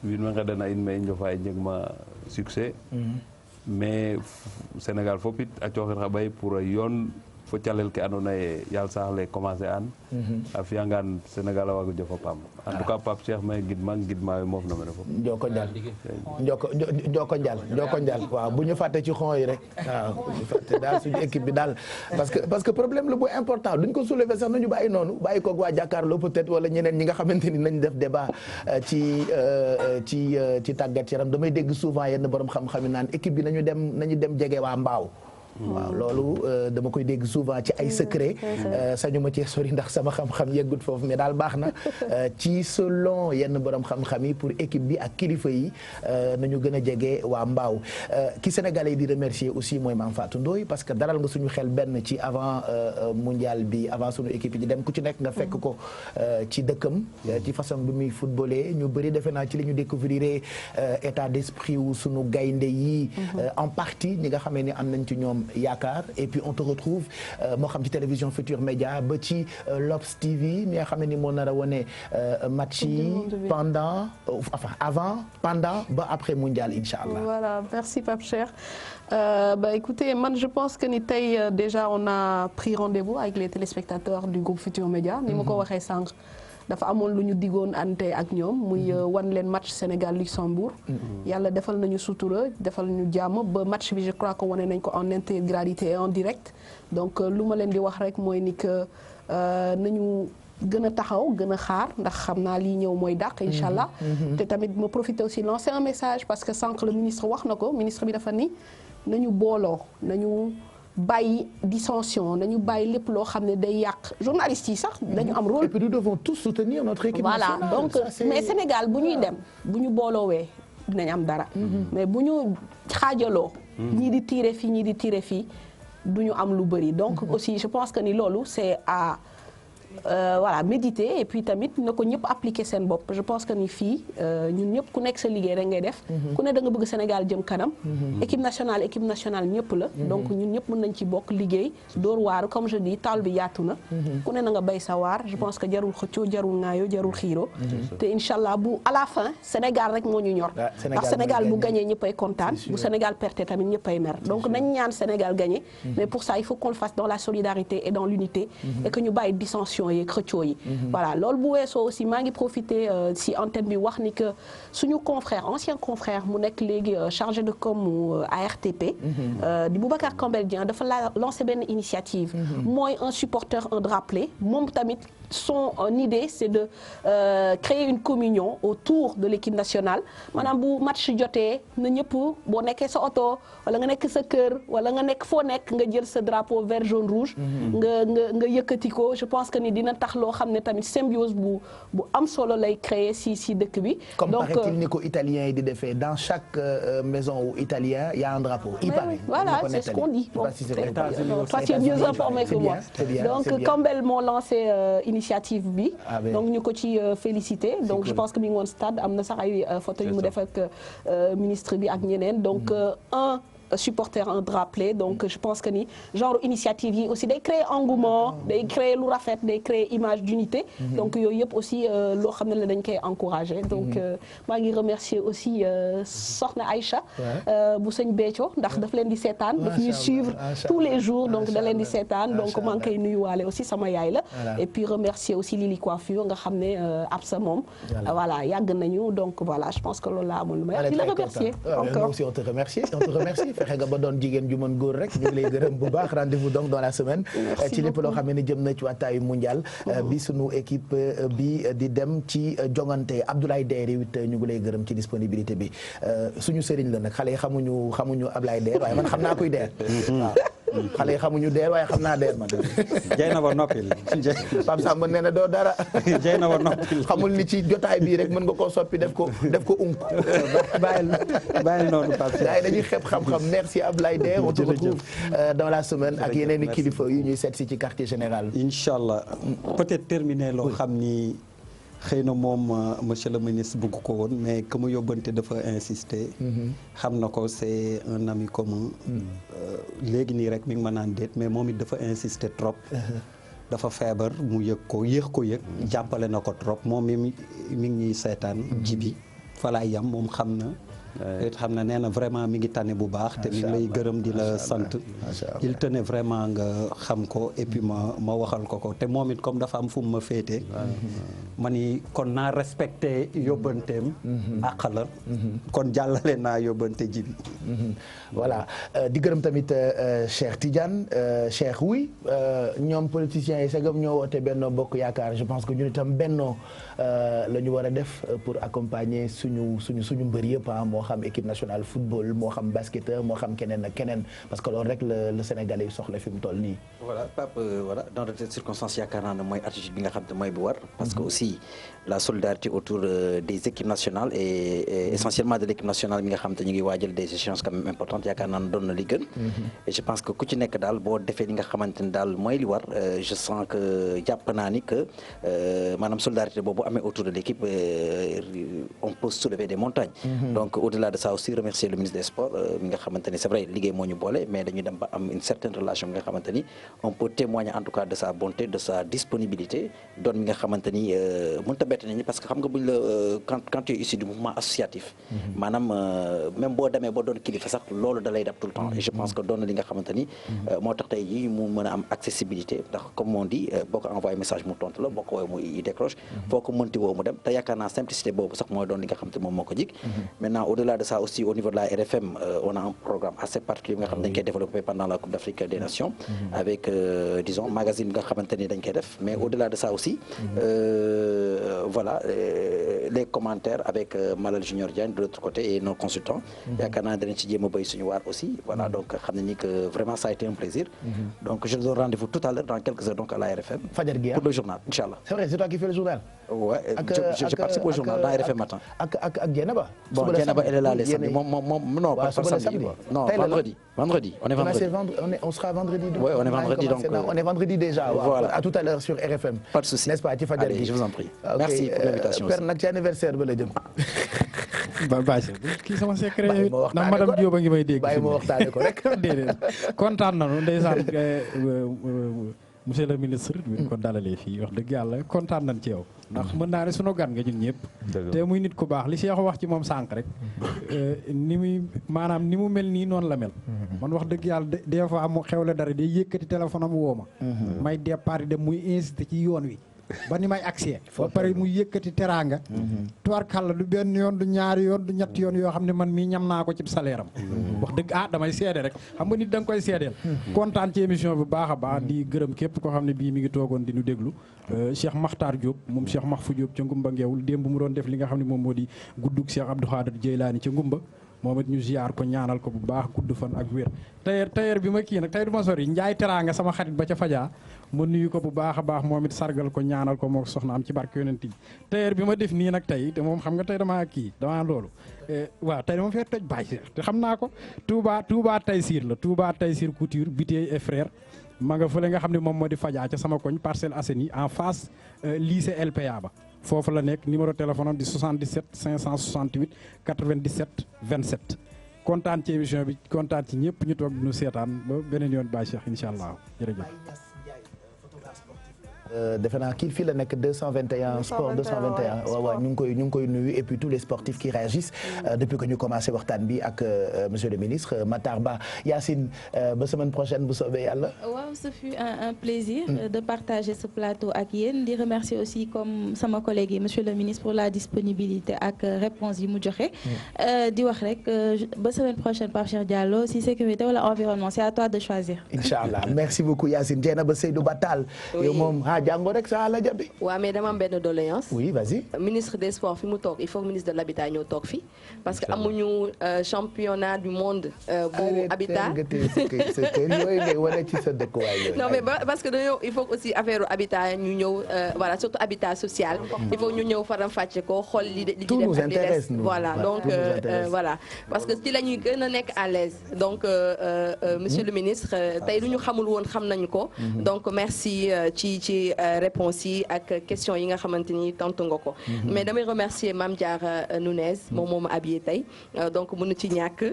wiin we nqeɗana in me i njofa i njeg ma succès. mais Sénégal fop it a cooxit xa ɓay pour a yoon fo calel ke andoona yee yaal saax le commencer an a fi'angaan Sénégal a waago jof a paam en tout cas Pape Cheikh may gidma we moof na mene fop njoko njal njoko njal waaw bu ñu fàtte ci xon yi rek waaw bu ñu fàtte daal suñu équipe bi daal parce que problème la bu important duñ ko soulever sax nañu bàyyi noonu bàyyi koog waa jàkkaarloo peut-être wala ñeneen ñi nga xamante ni nañ def débat ci tàggat yaram damay dégg souvent yenn borom xam-xam yi naan équipe bi nañu dem jege waa mbaaw waaw loolu dama koy dégg souvent ci ay secret sañu ma cee sori ndax sama xam-xam yeggut foofu mais daal baax na ci selon yenn borom xam-xam yi pour équipe bi ak kilifa yi nañu gën a jege waa mbaaw ki Sénégalais yi di remercier aussi mooy Mame Fatou Ndoye parce que dalal nga suñu xel benn ci avant mondial bi avant suñu équipe yi di dem ku ci nekk nga fekk ko ci dëkkam ci façon bi muy footballé ñu bëri defe naa ci li ñu découvrir état d'esprit wu suñu gaynde yi en partie ñi nga xamee ni am nañ ci ñoom yaakaar et puis on te retrouve moo xam ci télévision Futur Média ba ci L'Obs TV mi nga xam ne ni moo nar a wane match yi pendant enfin avant pendant ba après mondial incha allah. Voilà, merci Pape Cheikh. Écoutez, man je pense que ni tey déjà on a pris rendez-vous avec les téléspectateurs du groupe Futur Média ni ma ko waxee sànq. dafa amoon lu ñu diggoon ante ak ñoom muy wan leen match Sénégal Luxembourg. yàlla defal nañu sutura defal nañu jàmm ba match bi je crois que wane nañ ko en intégralité et en direct donc lu ma leen di wax rek mooy ni que nañu gën a taxaw gën a xaar ndax xam naa lii ñëw mooy dàq incha allah. te tamit ma profiter aussi lancer un message parce que sànq le ministre wax na ko ministre bi dafa ni nañu booloo nañu. bàyyi dissension nañu bàyyi lépp loo xam ne day yàq journalistes yi sax dañu am rôle. et puis nous devons tous soutenir notre équipe nationale. Voilà donc mais Sénégal bu ñuy dem bu ñu booloowee dinañ am dara. mais bu ñu xaajaloo. ñii di tirer fii ñii di tirer fii du ñu am lu bëri donc aussi je pense que ni loolu c'est à voilà méditer et puis tamit na ko ñëpp appliquer seen bopp je pense que ni fii ñun ñëpp ku nekk sa liggéey rek ngay def. ku ne da nga bëgg Sénégal jëm kanam. équipe nationale ñëpp la. donc ñun ñëpp mën nañ ci bokk liggéey door waaru comme je dis taal bi yaatu na. ku ne na nga bay sa waar je pense que jarul xëccoo jarul ŋaayoo jarul xiiroo. te incha allah bu à la fin Sénégal rek moo ñu ñor. ndax Sénégal bu gagné ñëppay kontaan. bu Sénégal perte tamit ñëppay mer donc nañ ñaan Sénégal gagné. mais pour ça il faut qu'on le fasse dans la solidarité et dans l'unité et que ñu bàyyi dissension yi xëccoo yi. voilà loolu bu weesoo aussi maa ngi profiter si antenne bi wax ni que suñu confrère ancien confrère mu nekk léegi chargé de com ARTP. di Boubacar Kambel Dieng dafa la lancé benn initiative. mooy un supporter un drapeau moom tamit son idée c'est de créer une communion autour de l'équipe nationale maanaam bu match jotee na ñëpp boo nekkee sa oto wala nga nekk sa kër wala nga nekk foo nekk nga jël sa drapeau vert jaune rouge nga yëkkati ko je pense que ni dina tax loo xam ne tamit symbiose bu am solo lay créer si dëkk bi comme paraît-il ni ko italien yi di defee dans chaque maison où italien il y a un drapeau il paraît voilà c'est ce qu'on dit bon, toi tu es mieux informé que moi donc Campbell moo lancé initiative bi donc ñu ko ci félicité donc je pense que mi ngi woon stade am na sax ay photo yu mu def ak ministre bi ak ñeneen donc un supporter un drapeau donc je pense que ni genre initiative yi aussi day créer engouement day créer lu rafet day créer image d'unité donc yooyu yëpp aussi loo xam ne la dañ koy encourager donc maa ngi remercier aussi soxna Aïcha bu sëñ Béthio ndax daf leen di seetaan daf ñuy suivre tous les jours donc da leen di seetaan donc maa ngi koy nuyuwaale aussi sama yaay la et puis remercier aussi Lili Coiffure nga xam ne Absa moom voilà yàgg nañu donc voilà je pense que loolu laa amul lu may di la remercier encore aussi on te remercie fexe nga ba doon jigéen ju mën góor rek ñu ngi lay gërëm bu baax rendez-vous donc dans la semaine ci lépp loo xam ne jëm na ci wattaayu mondial bi sunu équipe bi di dem ci jongante Abdoulaye Der it ñu ngi lay gërëm ci disponibilité bi suñu sëriñ la nag xale yi xamuñu Abdoulaye Der waaye man xam naa kuy Der waaw xale yi xamuñu Der waaye xam naa Der man jey na ba noppil Pape Samba nee na doo dara jey na ba noppil xamul ni ci jotaay bii rek mën nga koo soppi def ko unk bàyyil noonu Pape gars yi dañuy xeeb xam-xam merci Abdoulaye Der on te retrouve dans la semaine ak yeneen i kilifa yu ñuy seet si ci quartier général incha allah peut-être terminer loo xam ni xëy na moom monsieur le ministre bëgg ko woon mais que mu yóbbante dafa insister xam na ko c'est un ami commun léegi nii rek mi ngi ma naan déet mais moom it dafa insister trop dafa feebar mu yëg ko jàppale na ko trop moom mi ngi ñuy seetaan jibi fa laay yam moom xam na it xam na nee na vraiment mi ngi tane bu baax te mi ngi lay gërëm di la sant il tenait vraiment nga xam ko et puis ma waxal ko te moom it comme dafa am fu mu ma féete ma ni kon naa respecté yóbbanteem àq la kon jàllale naa yóbbante ji bi voilà di gërëm tamit Cheikh Tidiane Cheikh oui ñoom politiciens yi sagam ñoo woote Benno Bokk Yaakaar je pense que ñun itam Benno la ñu war a def pour accompagner suñu mbër yëpp moo xam équipe nationale football moo xam basketteur moo xam keneen ak keneen parce que loolu rek le Sénégalais yi soxla fi mu toll nii. voilà Pape voilà dans de telles circonstances yaakaar naa ne mooy attitude bi nga xam ne mooy bu war. parce que aussi la solidarité autour des équipes nationales et essentiellement de l'équipe nationale bi nga xam te ñu ngi waajal des échéances quand même importantes yaakaar naa ne doon na li gën. et je pense que ku ci nekk daal boo defee li nga xamante ne daal mooy li war je sens que jàpp naa ni que maanaam solidarité boobu amee autour de l'équipe on peut soulever des montagnes. donc au-delà de ça aussi remercier le ministre des sports mi nga xamante ni c'est vrai liggéey moo ñu boole mais dañuy dem ba am une certaine relation bi nga xamante ni on peut témoigner en tout cas de sa bonté de sa disponibilité doon mi nga xamante ni mënut a bett nit ñi parce que xam nga buñ la quand tu es issu du mouvement associatif maanaam même boo demee boo doon kilifa sax loolu da lay dab tout le temps et je pense que doon na li nga xamante ni moo tax tey jii mu mën a am accessibilité ndax comme on dit boo ko envoyé message mu tontu la boo ko woowee mu décroche foo ko mënti woo mu dem te yaakaar naa simplicité boobu sax mooy doon li nga xamante moom moo ko jig maintenant au-delà de ça aussi au niveau de la RFM on a un programme assez particulier nga xam ne dañ koy développé pendant la Coupe d'Afrique des Nations avec disons magazine bi nga xamante ni dañ koy def mais au-delà de ça aussi voilà les commentaires avec Malal Junior Diagne de l'autre côté et nos consultants yaakaar naa danañ ci jéem a béy suñu waar aussi voilà donc xam ne ni que vraiment ça a été un plaisir donc je vous donne rendez-vous tout à l'heure dans quelques heures donc à la RFM Fajar gi pour le journal Inch'Allah. C'est vrai, c'est toi qui fais le journal. Ouais, je participe au journal dans RFM matin. ak Dieynaba. Bon Dieynaba elle est là les samedis moom non pas samedi non vendredi on est vendredi. On sera vendredi. Ouais, on est vendredi donc on est vendredi déjà. Voilà. À tout à l'heure sur RFM. Pas de souci. N'est-ce pas ci Fajar gi. Allez, je vous en prie. Merci pour l'invitation. Père nag ci anniversaire ba la jëm. kii sama secret ndax madame Diop a ngi may dégg. bàyyi ma waxtaane ko rek. déedéet kontaan nañu ndeysaan monsieur le ministre bi ko dalalee fii wax dëgg yàlla kontaan nañ ci yow ndax mën naa ne sunu gan nga ñun ñëpp te muy nit ku baax li Cheikh wax ci moom sànq rek ni mu mel nii noonu la mel man wax dëgg yàlla des fois mu xewle dara day yëkkati téléphone am woo ma may départ dem muy insisté ci yoon wi ba ni may accès ba pare mu yëkkati teraanga tubarkàlla du benn yoon du ñaari yoon du ñetti yoon yoo xam ne man mii ñam naa ko ci salaire am wax dëgg damay seede rek xam nga nit da nga koy seedeel kontaan ci émission bu baax a baax di gërëm képp koo xam ne bii mi ngi toogoon di ñu déglu Cheikh Makhtar Diop moom Cheikh Mahfou Diop ca Ngumba Ngeewul démb mu doon def li nga xam ne moom moo di guddug Cheikh Abdou Khadir Jeylaani ca Ngumba moom it ñu ziar ko ñaanal ko bu baax gudd fan ak wér tailleur bi ma kii nag tey du ma sori Njaay Teraanga sama xarit ba ca Fajaa ma nuyu ko bu baax a baax moom it sargal ko ñaanal ko moo soxna am ci barke yonent bi tailleur bi ma def nii nag tey te moom xam nga tey damaa loolu waaw tey dama fee toj bàyyi te xam naa ko Touba Taysiir la Touba Taysiir Couture Biteye et frère ma nga fële nga xam ne moom moo di Fajaa ca sama koñ Parcelles Assainies en face lycée LPA ba foofu la nekk numéro téléphone am di 77 568 97 27 kontaan ci émission bi kontaan ci ñëpp ñu toog ñu seetaan ba beneen yoon Baye Cheikh incha allah jërëjëf. defe naa kii fii la nekk 221 sport 221 waaw ñu ngi koy nuyu et puis tous les sportifs qui réagissent depuis que ñu commencé waxtaan bi ak monsieur le ministre Matar Ba Yacine ba semaine prochaine bu soobee yàlla. waaw ce fut un plaisir de partager ce plateau ak yéen di remercier aussi comme sama collègue yi monsieur le ministre pour la disponibilité ak réponse yi mu joxe. di wax rek ba semaine prochaine Pape Cheikh Diallo si sécurité wala environnement c'est à toi de choisir. Inch'Allah merci beaucoup Yacine Dieynaba Seydou Batal. yow moom jàngoo rek sa la jabi. waaw mais dama am benn doléance. oui vas-y. ministre des sports fi mu toog il faut que ministre de l'habitat ñëw toog fi parce que amuñu championnat du monde bu habitat. yooyu ngay wane ci sa dëkkuwaay. non mais parce que dañoo il faut aussi affaire habitat ñu ñëw voilà surtout habitat social. il faut ñu ñëw faram fàcce ko xool li di tout nous intéresse nous voilà donc voilà parce que ci la ñuy gën a nekk à l'aise donc monsieur le ministre tey lu ñu xamul woon xam nañu ko. donc merci ci réponse yi ak question yi nga xamante ni tontu nga ko. mais damay remercier Mame Diarra Nunez moom moo ma habillé tey donc mënu ci ñàkk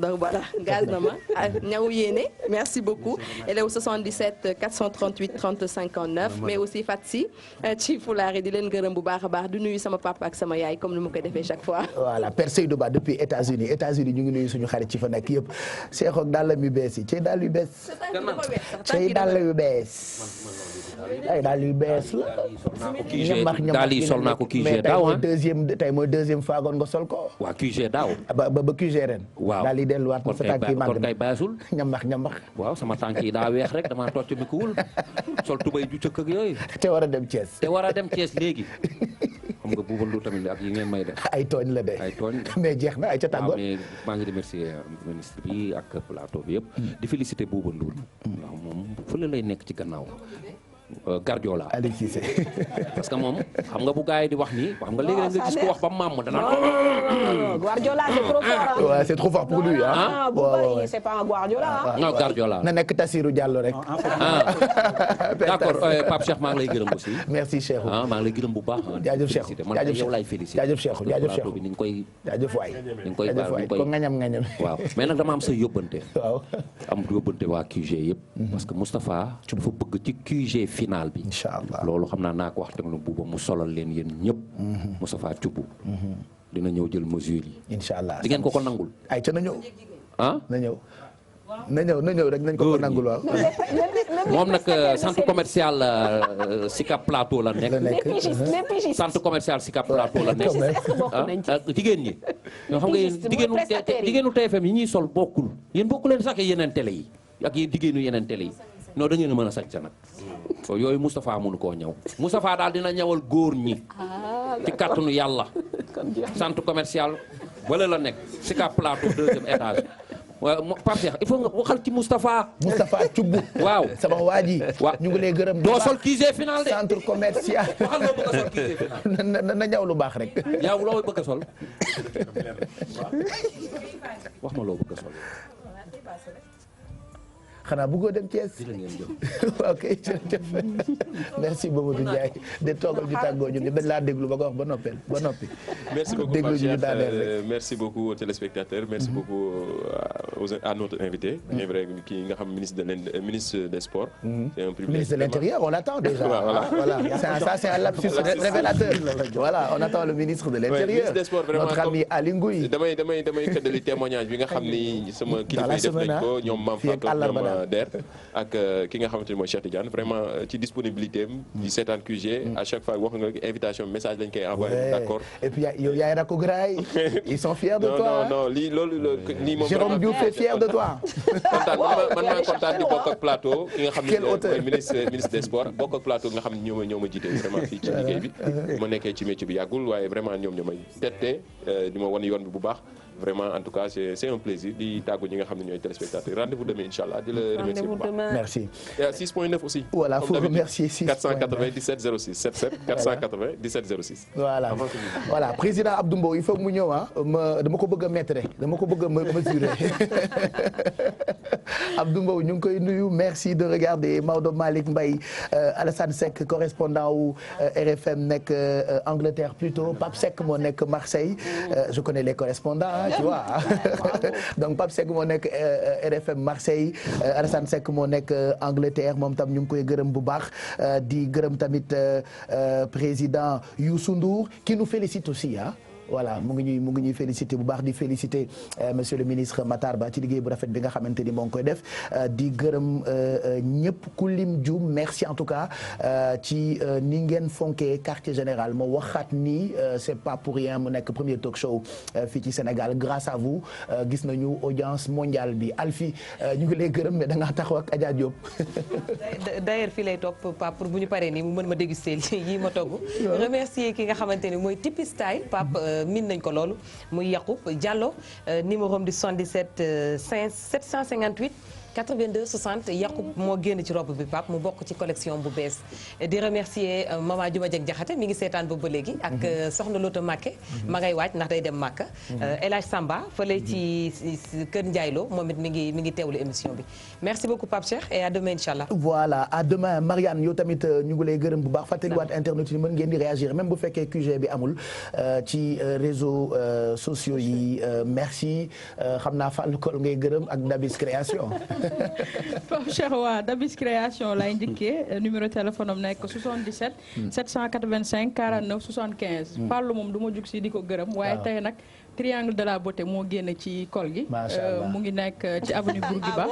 donc voilà gaz na ma ñaw yéene merci beaucoup. elle est au 77 438 30 59 mais aussi Fatsi ci fulaar yi di leen gërëm bu baax a baax du nuyu sama papa ak sama yaay comme ni ma koy defee chaque fois. voilà Père Seydou Ba depuis États-Unis ñu ngi nuyu suñu xarit ci fa nekk yëpp Cheikh ak dàll yu bees yi cey dàll yu bees. cey dàll yu bees. ay daal yu bees la. daal yi sol naa ko QG daaw ah tey mooy deuxième fois nga sol ko. waaw QG daaw. ba QG ren. waaw daal yi delluwaat na sa tànk yi màgg kon kay baasul. ñambax. waaw sama tànk yi daa weex rek damaa tocc mi kuwul sol tubay ju cëkk ak yooyu. te war a dem Thiès. Léegi. xam nga Bouba Ndour tamit ak yi ngeen may def. ay tooñ la de. mais jeex na ay ca tàggoon. mais maa ngi remercier ministre bi ak plateau bi yëpp. di féliciter Bouba Ndour. waaw moom fële lay nekk ci gannaaw. Guardiola. Aliou Cissé. parce que moom xam nga bu gars yi di wax nii xam nga léegi nga gis ko wax ba maam ma dana. Guardiola c'est trop fort. waaw c'est trop fort pour lui ah. waaw c'est pas un Guardiola. non Guardiola. na nekk Tassirou Diallo rek. d'accord Pape Cheikh maa ngi lay gërëm aussi. merci Cheikhou. maa ngi lay gërëm bu baax. jaajëf Cheikhou man yow laay félicité. jaajëf Cheikhou bi ni ñu koy. jaajëf waay. ni ñu koy ko ngañam. waaw mais nag dama am sa yóbbante. waaw am yóbbante waa QG yëpp. parce que Moustapha dafa bëgg ci QG final bi. loolu xam naa ko wax tamit Bouba mu solal leen yéen ñëpp. Moustapha Thioub. dina ñëw jël mesures yi. incha allah di ngeen ko nangul. ay ca na ñëw. na ñëw rek nañ ko nangul waaw. moom nag centre commercial Sicap Plateau la nekk. centre commercial Sicap Plateau la nekk. jigéen ñi. ñoo xam nga yéen jigéenu TFM yi ñuy sol bokkul yéen bokku leen sax yeneen télé yi ak yéen jigéenu yeneen télé yi non da ngeen a mën a sañse nag. yooyu Moustapha mënu koo ñëw Moustapha daal dina ñëwal góor ñi ci kàttanu yàlla centre commercial wala la nekk Sicap Plateau 2e étage Pape Cheikh il faut nga waxal ci Moustapha Thioub waaw sama waa ji waaw ñu ngi lay gërëm doo sol QG final de centre commercial waxal loo bëgg a sol QG final na ñaw lu baax rek yow loo bëgg a sol wax ma loo bëgg a sol xanaa bëggoo dem Thiès. ok jërëjëf merci Mamadou Ndiaye de toogal ñu tàggoo ñun dañ laa déglu ba nga wax ba noppi. merci beaucoup Pape Cheikh merci beaucoup aux téléspectateurs merci beaucoup à notre invité. bien vrai kii nga xam ministre des sports. c'est un privilège. Ministre de l'Intérieur, on l'attend déjà. voilà. Ça c'est un lapsus révélateur. voilà, on attend le ministre de l'Intérieur. ministre des sports vraiment notre ami Aly Ngouille. damay feddali témoignage bi nga xam ni sama kilifa yi def nañ ko ñoom Mame Fatou ñoom Der ak ki nga xamante ni mooy Cheikh Tidiane vraiment ci disponibilité am di seetaan QG à chaque fois wax nga invitation message lañ koy envoyé d'accord. et puis yow yaay rakku Graay ils sont fiers de toi. non lii moom Jérôme Diouf est fier de toi. kontaan man maa kontaan di bokk ak plateau ki nga xam ne mooy ministre des sports bokk ak plateau nga xam ne ñoo ma jiite vraiment fii ci liggéey bi ma nekkee ci métier bi yàggul waaye vraiment ñoom ñoo may tette di ma wan yoon bi bu baax vraiment en tout cas c'est un plaisir di tàggu ñi nga xam ne ñooy téléspectateurs rendez-vous demain inchallah di la remercier bu baax. merci. et à 6.9 aussi. voilà faut remercier 6.9 497 06 77 497 06. voilà président Abdou Mbow il faut mu ñëw dama ko bëgg a mettre dama ko bëgg a mesurer Abdou Mbow ñu ngi koy nuyu merci de regarder Maodo Malick Mbaye Alassane Seck correspondant wu RFM nekk Angleterre plutôt Pape Seck moo nekk Marseille je connais les correspondants tu vois donc Pape Seck moo nekk RFM Marseille Alassane Seck moo nekk Angleterre moom tam ñu ngi koy gërëm bu baax di gërëm tamit président Youssou Ndour qui nous félicite aussi voilà mu ngi ñuy féliciter bu baax di féliciter monsieur le ministre Matar Ba ci liggéey bu rafet bi nga xamante ni moo ngi koy def di gërëm ñëpp ku lim juum merci en tout cas ci ni ngeen fonkee quartier général moo waxaat ni c'est pas pour rien mu nekk premier talk show fii ci Sénégal grâce à vous gis nañu audience mondiale bi Alfi ñu ngi lay gërëm mais da ngaa taxaw ak Adja Diop. d'ailleurs fii lay topp Pape pour bu ñu paree nii mu mën ma déguster yi ma togg. remercier ki nga xamante ni mooy Tipi Style Pape. min nañ ko loolu muy Yacoub Diallo numéro am di 77 758 82 60 Yacoub moo génn ci robe bi Pape mu bokk ci collection bu bees di remercier Mama Juma Dieng Jaxate mi ngi seetaan ba léegi ak soxna Loota Makke ma ngay waaj ndax day dem Màkka El Hadj Samba fële ci Kër Ndiaylo moom it mi ngi teewlu émission bi merci beaucoup Pape Cheikh et à demain inchallah. voilà à demain Marianne yow tamit ñu ngi lay gërëm bu baax fàttaliwaat internet yi mën ngeen di réagir même bu fekkee QG bi amul ci réseaux sociaux yi merci xam naa Fall Kol ngay gërëm ak Dabis Création. Pape Cheikh waa Dabis Création lay njëkkee numéro téléphone am nekk 77 785 49 75 Fallu moom du ma jug si di ko gërëm waaye tey nag triangle de la beauté moo génn ci kol gi mu ngi nekk ci avenue Bourguiba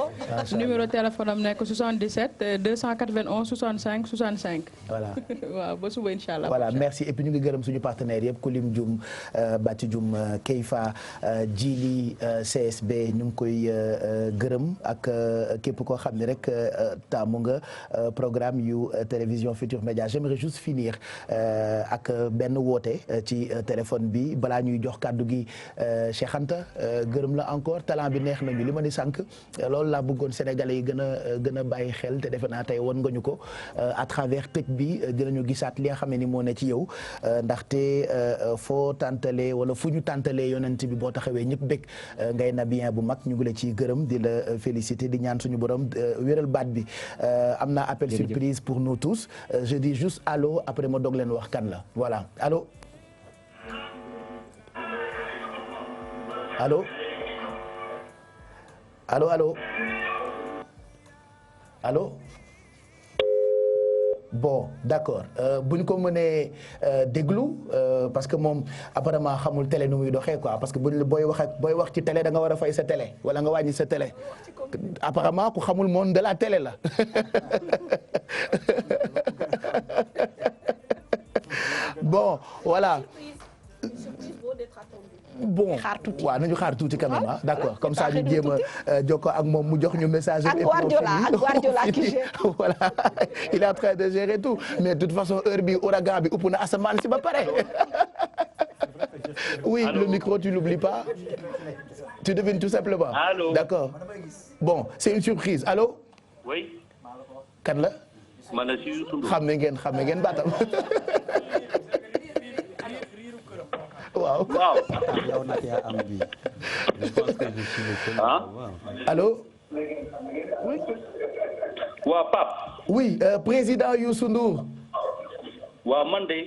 numéro téléphone am nekk 77 291 65 65 voilà waaw ba suba inchallah voilà merci et puis ñu ngi gërëm suñu partenaires yëpp Kulim Dioum Bati Dioum Keifa Djili CSB ñu ngi koy gërëm ak képp koo xam ne rek taamu nga programme yu télévision Futur Média j'aimerais juste finir ak benn woote ci téléphone bi balaa ñuy jox kàddu gi Cheikh Anta gërëm la encore talent bi neex nañu li ma ni sànq loolu laa bëggoon sénégalais yi gën a bàyyi xel te defe naa tey won nga ñu ko à travers tëj bi dinañu gisaat li nga xam ne ni moo ne ci yow ndaxte foo tàntalee wala fu ñu tàntalee yonent bi boo taxawee ñëpp bëgg ngay na bien bu mag ñu ngi la ciy gërëm di la féliciter di ñaan suñu borom wéral baat bi am naa appel surprise pour nous tous je dis juste allô après ma doog leen wax kan la voilà allô allô allô allô allô bon d'accord bu ñu ko mënee déglu parce que moom apparemment xamul télé nu muy doxee quoi parce que booy wax ci télé da nga war a fay sa télé wala nga wàññi sa télé apparemment ku xamul monde de la télé la bon voilà. bon waaw nañu xaar tuuti quand même d'accord comme ça ñu jéem a jokkoo ak moom mu jox ñu message ak Guardiola qui gère voilà il est en train de gérer tout mais de toute façon heure bi ouragan bi upp na asamaan si ba pare oui allô? Le micro tu l'oublies pas tu devines tout simplement allô? D'accord bon c'est une surprise allô oui kan la man la si Youssou Ndour xam ne ngeen baatam waaw waaw. yow nag yaa am bi. je pense que je suis le seul. ah. allô. waaw Pape. oui président Youssou Ndour. waaw man de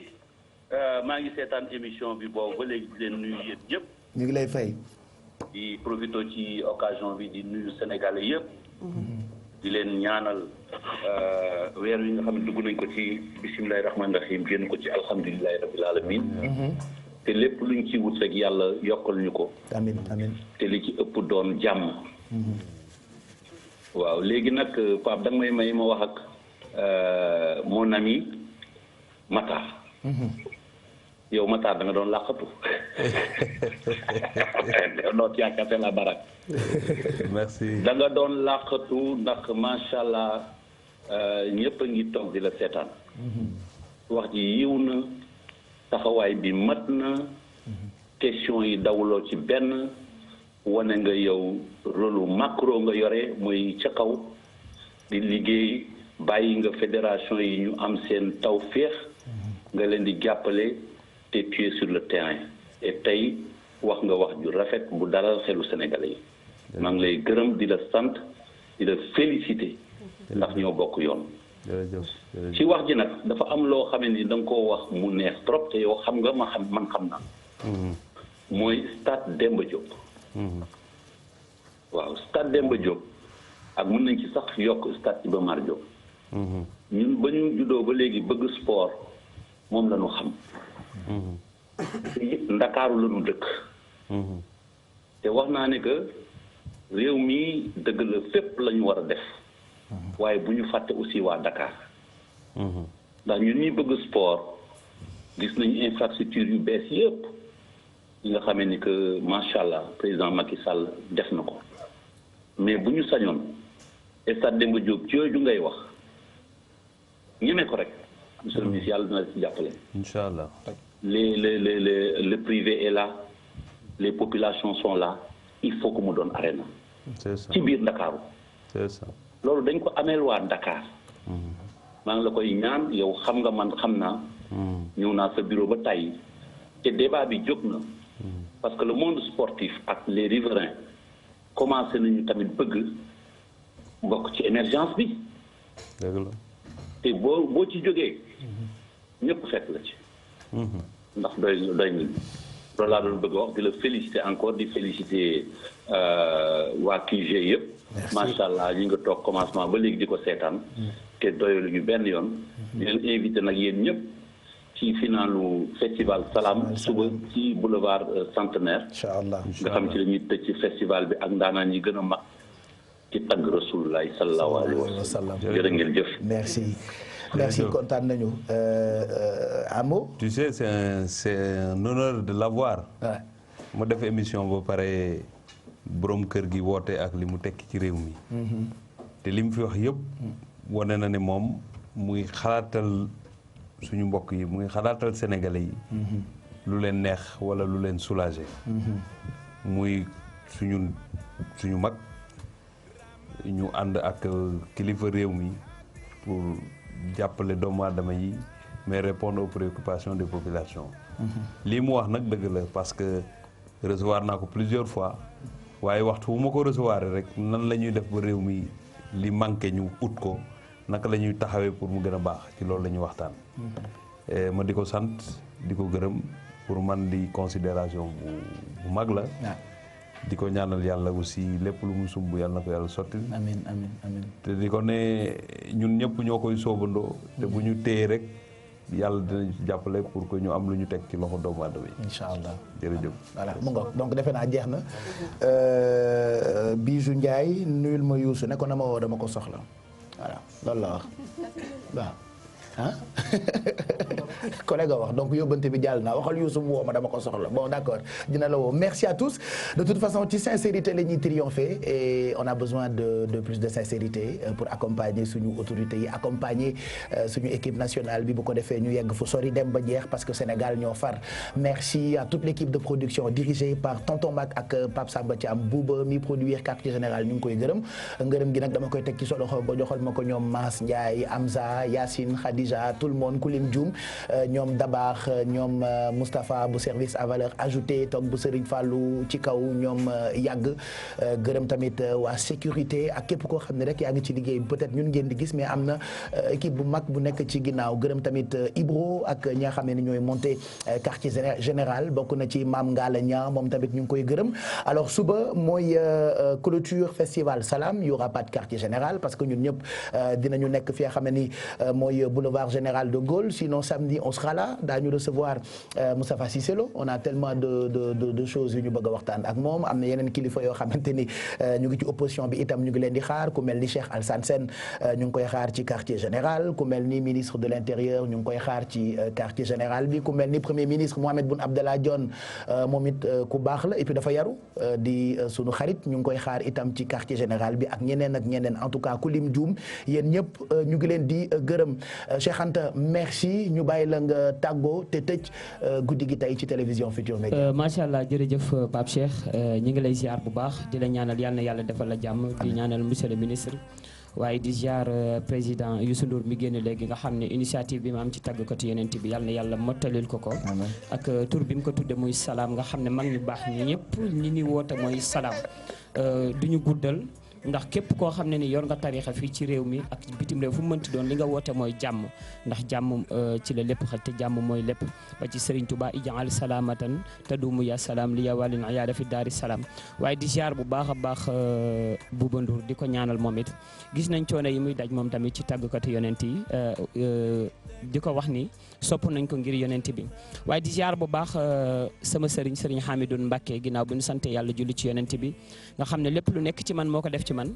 maa ngi seetaan émission bi boobu ba léegi di leen nuyu yéen ñëpp. ñu ngi lay fay. di profité ci occasion bi di nuyu Sénégalais yëpp. di leen ñaanal weer wi nga xam ne dugg nañ ko ci bisimilahi rahmaani rahim génn ko ci alhamdulilahi rabil alamin te lépp luñ ci wut rek yàlla yokkal ñu ko. amiin amiin. te li ci ëpp doon jàmm. waaw léegi nag Pape da nga may ma wax ak mon ami Matar. yow Matar da nga doon làqatu. noo yaakaar la barak. merci. da nga doon làqatu ndax macha allah ñëpp a ngi toog di la seetaan. wax ji yiw na taxawaay bi mat na. question yi dawuloo ci benn. wane nga yow rôle macro nga yore mooy ca kaw di liggéey bàyyi nga fédération yi ñu am seen tawféex nga leen di jàppale te tu es sur le terrain et tey wax nga wax ju rafet bu dalal xelu Sénégalais yi maa ngi lay gërëm di la sant di la féliciter ndax ñoo bokk yoon. ci wax ji nag dafa am loo xam ni da nga koo wax mu neex trop te yow xam nga man xam naa. mooy stade Demba Diop. waaw stade Demba Diop ak mën nañ ci sax yokk stade Iba Mar Diop. ñun ba ñu juddoo ba léegi bëgg sport moom la ñu xam. Ndakaaru la ñu dëkk. te wax naa ne que réew mi dëgg la fépp la ñu war a def. waaye bu ñu fàtte aussi waa Dakar. ndax ñun ñuy bëgg sport gis nañu infrastructure yu bees yëpp. yi nga xamee ni que macha allah président Macky Sall def na ko mais bu ñu sañoon stade Demba Diop ci yooyu ngay wax ñeme ko rek monsieur le ministre yàlla dina ci jàppale. incha allah. le privé est là les populations sont là il faut que mu doon arena. c'est ça ci biir Ndakaaru. c'est ça. loolu dañ ko ameel waa Dakar. maa ngi la koy ñaan yow xam nga man xam naa. ñëw naa sa bureau ba tàyyi te débat bi jóg na. parce que le monde sportif ak les riverains commencé nañu tamit bëgg bokk ci émergence bi. dëgg la. te boo ci jógee ñëpp fekk la ci. ndax doy nañu loolu laa doon bëgg wax di la féliciter encore di féliciter waa QG yëpp. macha allah ñi nga toog commencement ba léegi di ko seetaan. te doyalu ñu benn yoon. di leen invité nag yéen ñëpp. ci finalu festival Salam suba ci boulevard Centenaire. incha allah nga xam ci la ñuy tëj ci festival bi ak ndaanaan yi gën a mag ci tagg Rasulullah sallallahu alayhi wa sallam. jërë ngeen jëf. merci kontaan nañu Amo. tu sais c'est un honneur de l'avoir. mu def émission ba pare borom kër gi woote ak li mu tekki ci réew mi. te li mu fi wax yëpp wane na ne moom muy xalaatal. suñu mbokk yi muy xalaatal sénégalais yi. lu leen neex wala lu leen soulager. muy suñu mag ñu ànd ak kilifa réew mi pour jàppale doomu aadama yi mais répondre aux préoccupations des populations. lii mu wax nag dëgg la parce que recevoir naa ko plusieurs fois waaye waxtu bu ma ko recevoir rek nan la ñuy def ba réew mi li manqué ñu ut ko. naka la ñuy taxawee pour mu gën a baax ci loolu la ñuy waxtaan. ma di ko sant di ko gërëm pour man di considération bu mag la. di ko ñaanal yàlla aussi lépp lu mu sumb yàlla na ko yàlla sotti. amiin amiin amiin. te di ko ne ñun ñëpp ñoo koy soobandoo. te bu ñu téye rek yàlla dinañ ci jàppale pour que ñu am lu ñu teg ci loxo doomu aadama yi. incha allah jërëjëf. voilà mu ngoog donc defe naa jeex na Bijou Ndiaye nuyul ma Youssou ne ko na ma woo dama ko soxla. voilà loolu la wax waaw ah collègue a wax donc yóbbante bi jàll na waxal Youssou woo ma dama ko soxla bon d'accord dina la woo merci à tous de toute façon ci sincérité la ñuy triompher et on a besoin de plus de sincérité pour accompagner suñu autorités yi accompagner suñu équipe nationale bi bu ko defee ñu yegg fu sori dem ba jeex parce que Sénégal ñoo far merci à toute l'équipe de production dirigée par Tonton Mac ak Pape Samba Thiam Bouba mi produire quartier général ñu ngi koy gërëm gi nag dama koy teg ci solo ba joxal ma ko ñoom Mass Ndiaye Amza Yacine Khady Khadija tout le monde Koulim Dioum ñoom Dabax ñoom Moustapha bu service à valeur ajoutée toog bu Serigne Fallou ci kaw ñoom yàgg gërëm tamit waa sécurité ak képp koo xam ne rek yaa ngi ci liggéey peut-être ñun ngeen di gis mais am na équipe bu mag bu nekk ci ginnaaw gërëm tamit Ibro ak ñi nga xam ne ñooy monté quartier général bokk na ci Mame Ngala Nia moom tamit ñu ngi koy gërëm alors suba mooy clôture festival Salam il y aura pas de quartier général parce que ñun ñëpp dinañu nekk fi nga xam ne ni mooy boulevard général de Gaulle sinon samedi on sera là daañu recevoir Moustapha Cissé Lo on a tellement de choses yu ñu bëgg a waxtaan ak moom am na yeneen kilifa yoo xamante ni ñu ngi ci opposition bi itam ñu ngi leen di xaar ku mel ni Cheikh Alassane Sène ñu ngi koy xaar ci quartier général ku mel ni ministre de l'intérieur ñu ngi koy xaar ci quartier général bi ku mel ni premier ministre Mohamed Boun Abdallah Dionne moom it ku baax la et puis dafa yaru di sunu xarit ñu ngi koy xaar itam ci quartier général bi ak ñeneen ak ñeneen en tout cas ku lim juum yéen ñëpp ñu ngi leen di gërëm Cheikh Anta merci ñu bàyyi la nga tàggoo te tëj guddi gi tey ci télévision Futurs Médias. macha allah jërëjëf Pape Cheikh ñu ngi lay ziar bu baax di la ñaanal yal na yàlla defal la jàmm di ñaanal monsieur le ministre waaye di ziar président Youssou Ndour mi génn léegi nga xam ne initiative bi ma am ci tàggkatu yenent bi yal na yàlla mottalil ko ak tur bi mu ko tudde muy salaam nga xam ne mag ñu baax ñi ñëpp ñi ni woote mooy salaam du ñu guddal ndax képp koo xam ne ni yor nga tarixa fii ci réew mi ak bitim réew fu mu mënti doon li nga woote mooy jàmm ndax jàmm ci la lépp xel te jàmm mooy lépp ba ci Serigne Touba ijaal salaamatan te dumu ya salaam li ya walin ayaada fi daari salaam waaye di ziar bu baax a baax Bouba Ndour di ko ñaanal moom it gis nañ coono yi muy daj moom tamit ci tàggkatu yonent yi di ko wax ni sopp nañ ko ngir yonent bi waaye di ziar bu baax sama Serigne Serigne Hamidou Mbacké ginnaaw bu ñu sante yàlla julli ci yonent bi nga xam ne lépp lu nekk ci man moo ko def ci man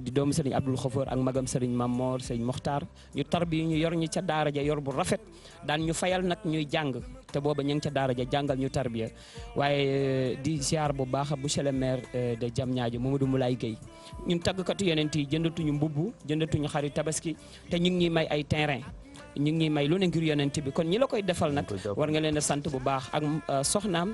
di doomu Serigne Abdoul Khafour ak magam Serigne Mamor Serigne Mokhtar ñu tarbi ñu yor ñu ca daara ja yor bu rafet daan ñu fayal nag ñuy jàng te booba ñu ngi ca daara ja jàngal ñu tarbiya waaye di ziar bu baax monsieur le maire de Diamniadio Mamadou Moulay Gueye ñun tàggkatu yonent yi jëndatuñu mbubb jëndatuñu xarit tabaski te ñu ngi ñuy may ay terrain ñu ngi may lu ne ngir yonent bi kon ñi la koy defal nag war nga leen a sant bu baax ak soxnaam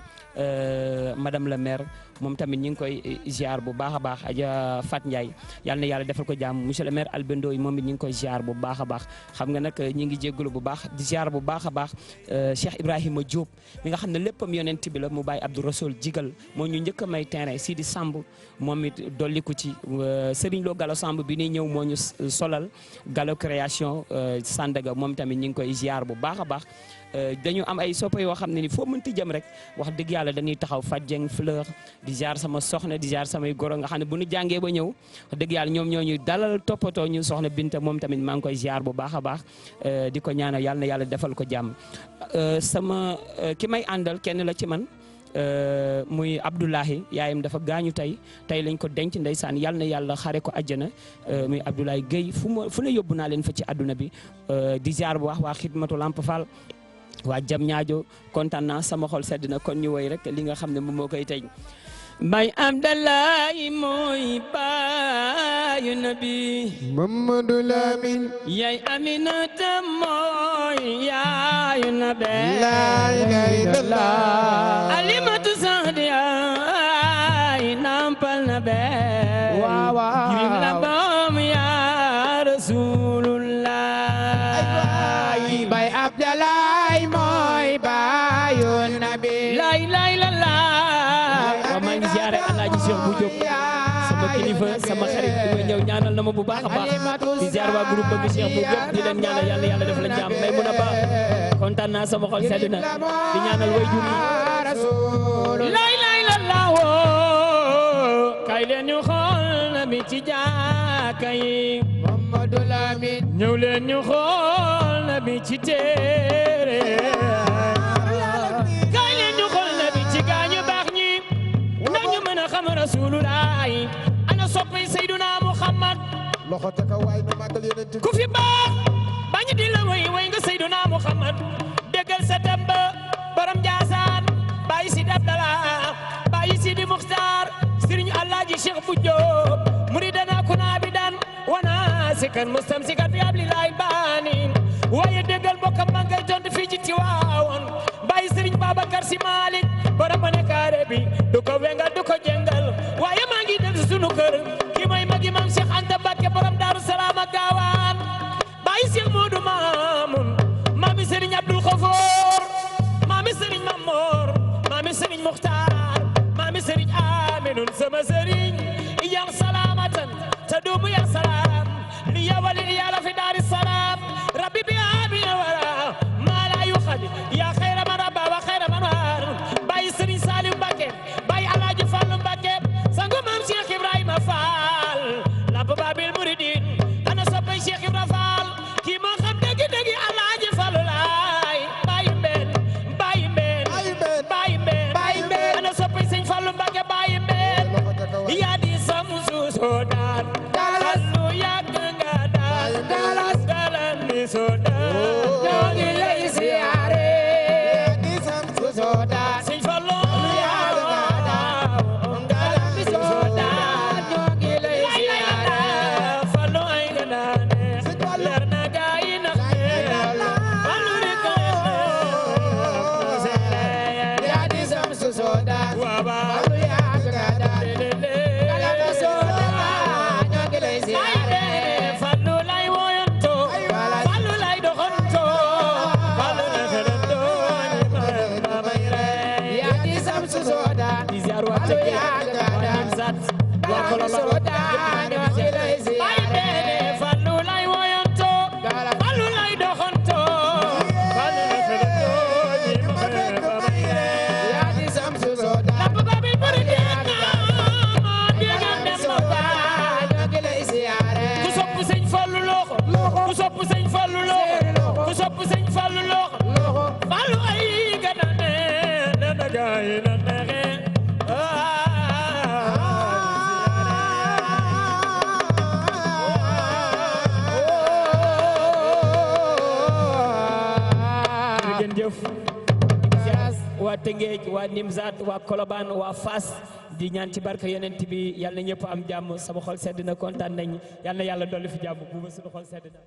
madame la maire moom tamit ñu ngi koy ziar bu baax a baax Adja Fat Ndiaye yal na yàlla defal ko jàmm monsieur le maire Albendo yi moom it ñu ngi koy ziar bu baax a baax xam nga nag ñi ngi jégalu bu baax di ziar bu baax a baax Cheikh Ibrahima Diop mi nga xam ne léppam yonent bi la mu bàyyi Abdou Rasoul jigal moo ñu njëkk a may terrain Sidi Samb moom it dolliku ci Serigne Lo Gallo Samb bi ni ñëw moo ñu solal Gallo création Sandaga moom tamit ñu ngi koy ziar bu baax a baax dañu am ay soppa yoo xam ne ni foo mënti jëm rek wax dëgg yàlla dañuy taxaw Fadjeng Fleur di ziar sama soxna di ziar samay goro nga xam ne bu ñu jàngee ba ñëw wax dëgg yàlla ñoom ñoo ñuy dalal toppatoo ñu soxna Binta moom tamit maa ngi koy ziar bu baax a baax di ko ñaanal yàlla na yàlla defal ko jàmm sama ki may àndal kenn la ci man muy Abdoulahi yaayam dafa gaañu tey lañ ko denc ndeysaan yàlla na yàlla xare ko àjjana muy Abdoulaye Guèye fu ne yóbbu naa leen fa ci àdduna bi di ziar bu wax waa xidmatu Lamp Fall waa Diamniadio kontaan naa sama xol sedd na kon ñu woy rek li nga xam ne moom moo koy tëj Baay Abdallahi mooy baayu nabi Mamadou Lamine yaay Aminata mooy yaayu nabi la ilaha illallah Alimatu Sadiya ay nampal nabi waaw girim la bam ya Rasulullah Baay Abdallahi mooy baayu nabi la ilaha illallah maa ngi ziare Alaaji Cheikh bu Diop sama kilifa sama xarit bi may ñëw ñaanal na ma bu baax a baax di ziar waa groupe bëgg Cheikh bu Diop di leen ñaanal yàlla yàlla def la jàmm may mun a baax kontaan naa sama xol sedd na di ñaanal way jur yi lay lay la laawoo kay leen ñu xool na bi ci jàkka yi Mamadou Lamine ñëw leen ñu xool na bi ci téere kay leen ñu xool na bi ci gaañu baax ñi ndax ñu mën a xam Rasulullah ana soppi Seyduna Muhammad loxo te ka waay nu magal yonent ku fi baax bañu di la way nga Seyduna Muhammad déggal sa tamba borom Njaasaan bàyyi si Abdallah bàyyi si di Muxtaar Sëriñ Alaaji Cheikh bu Diop muridana kuna bidan wana sikan mustamsikan bi ablilahi bani waaye déggal bokkam ma ngay tont fii ci Tiwaawoon bàyyi Sëriñ Babacar Si Malik borom ma ne kaare bi du ko wengal du ko jengal waaye maa ngi dem sunu kër ki mooy magi Maam Cheikh Anta Mbacké borom Daaru Salaam ak Gaawaan bàyyi Cheikh Modou sama sëriñ yam salaamatan tadumu ya salaam li yawali ya la fi daari salaam rabbi bi abi wara ma la yukhadi ya khayra man rabba wa khayra man war bay sëriñ Saliou Mbacké bay Alaaji Fallu Mbacké sangu maam Cheikh Ibrahima Fall la babil muridin ana soppay Cheikh Ibrahima Fall ki moo xam dëgg dëgg Alaaji Fallu laay bay mbeen ana soppay sëriñ Fallu Mbacké bay mbeen yaa di samsu soodaan Fallu yàgg nga daal dalan di soodaan ñoo ngi lay siyaare yaa di samsu soodaan sëriñ Fallu yàgg nga daal dalan di soodaan ñoo ngi lay siyaare Fallu ay nga daane leer na gaa yi nax Fallu rek yaa di samsu soodaan Fallu yàgg nga daal Fallu lay woyanto Fallu lay doxanto Fallu lay xelanto yaa di samsu soodaan di ziar waa Tëngéej waa Nimzat waa Kololor Fallu lay woyanto Fallu lay doxanto Fallu lay xelanto yaa di samsu soodaan la bu babil bari ku sopp sëñ Fallu loxo ku sopp sëñ Fallu loxo ku sopp sëñ Fallu loxo Fallu ay gana ne dana gaay na nexe ngeen jëf waa Tëngéej waa Nimzat waa Kolobaan waa Fass di ñaan ci barke yonent bi yàlla na ñëpp am jàmm sama xol sedd na kontaan nañ yàlla na yàlla dolli fi jàmm bu ba suñu xol sedd na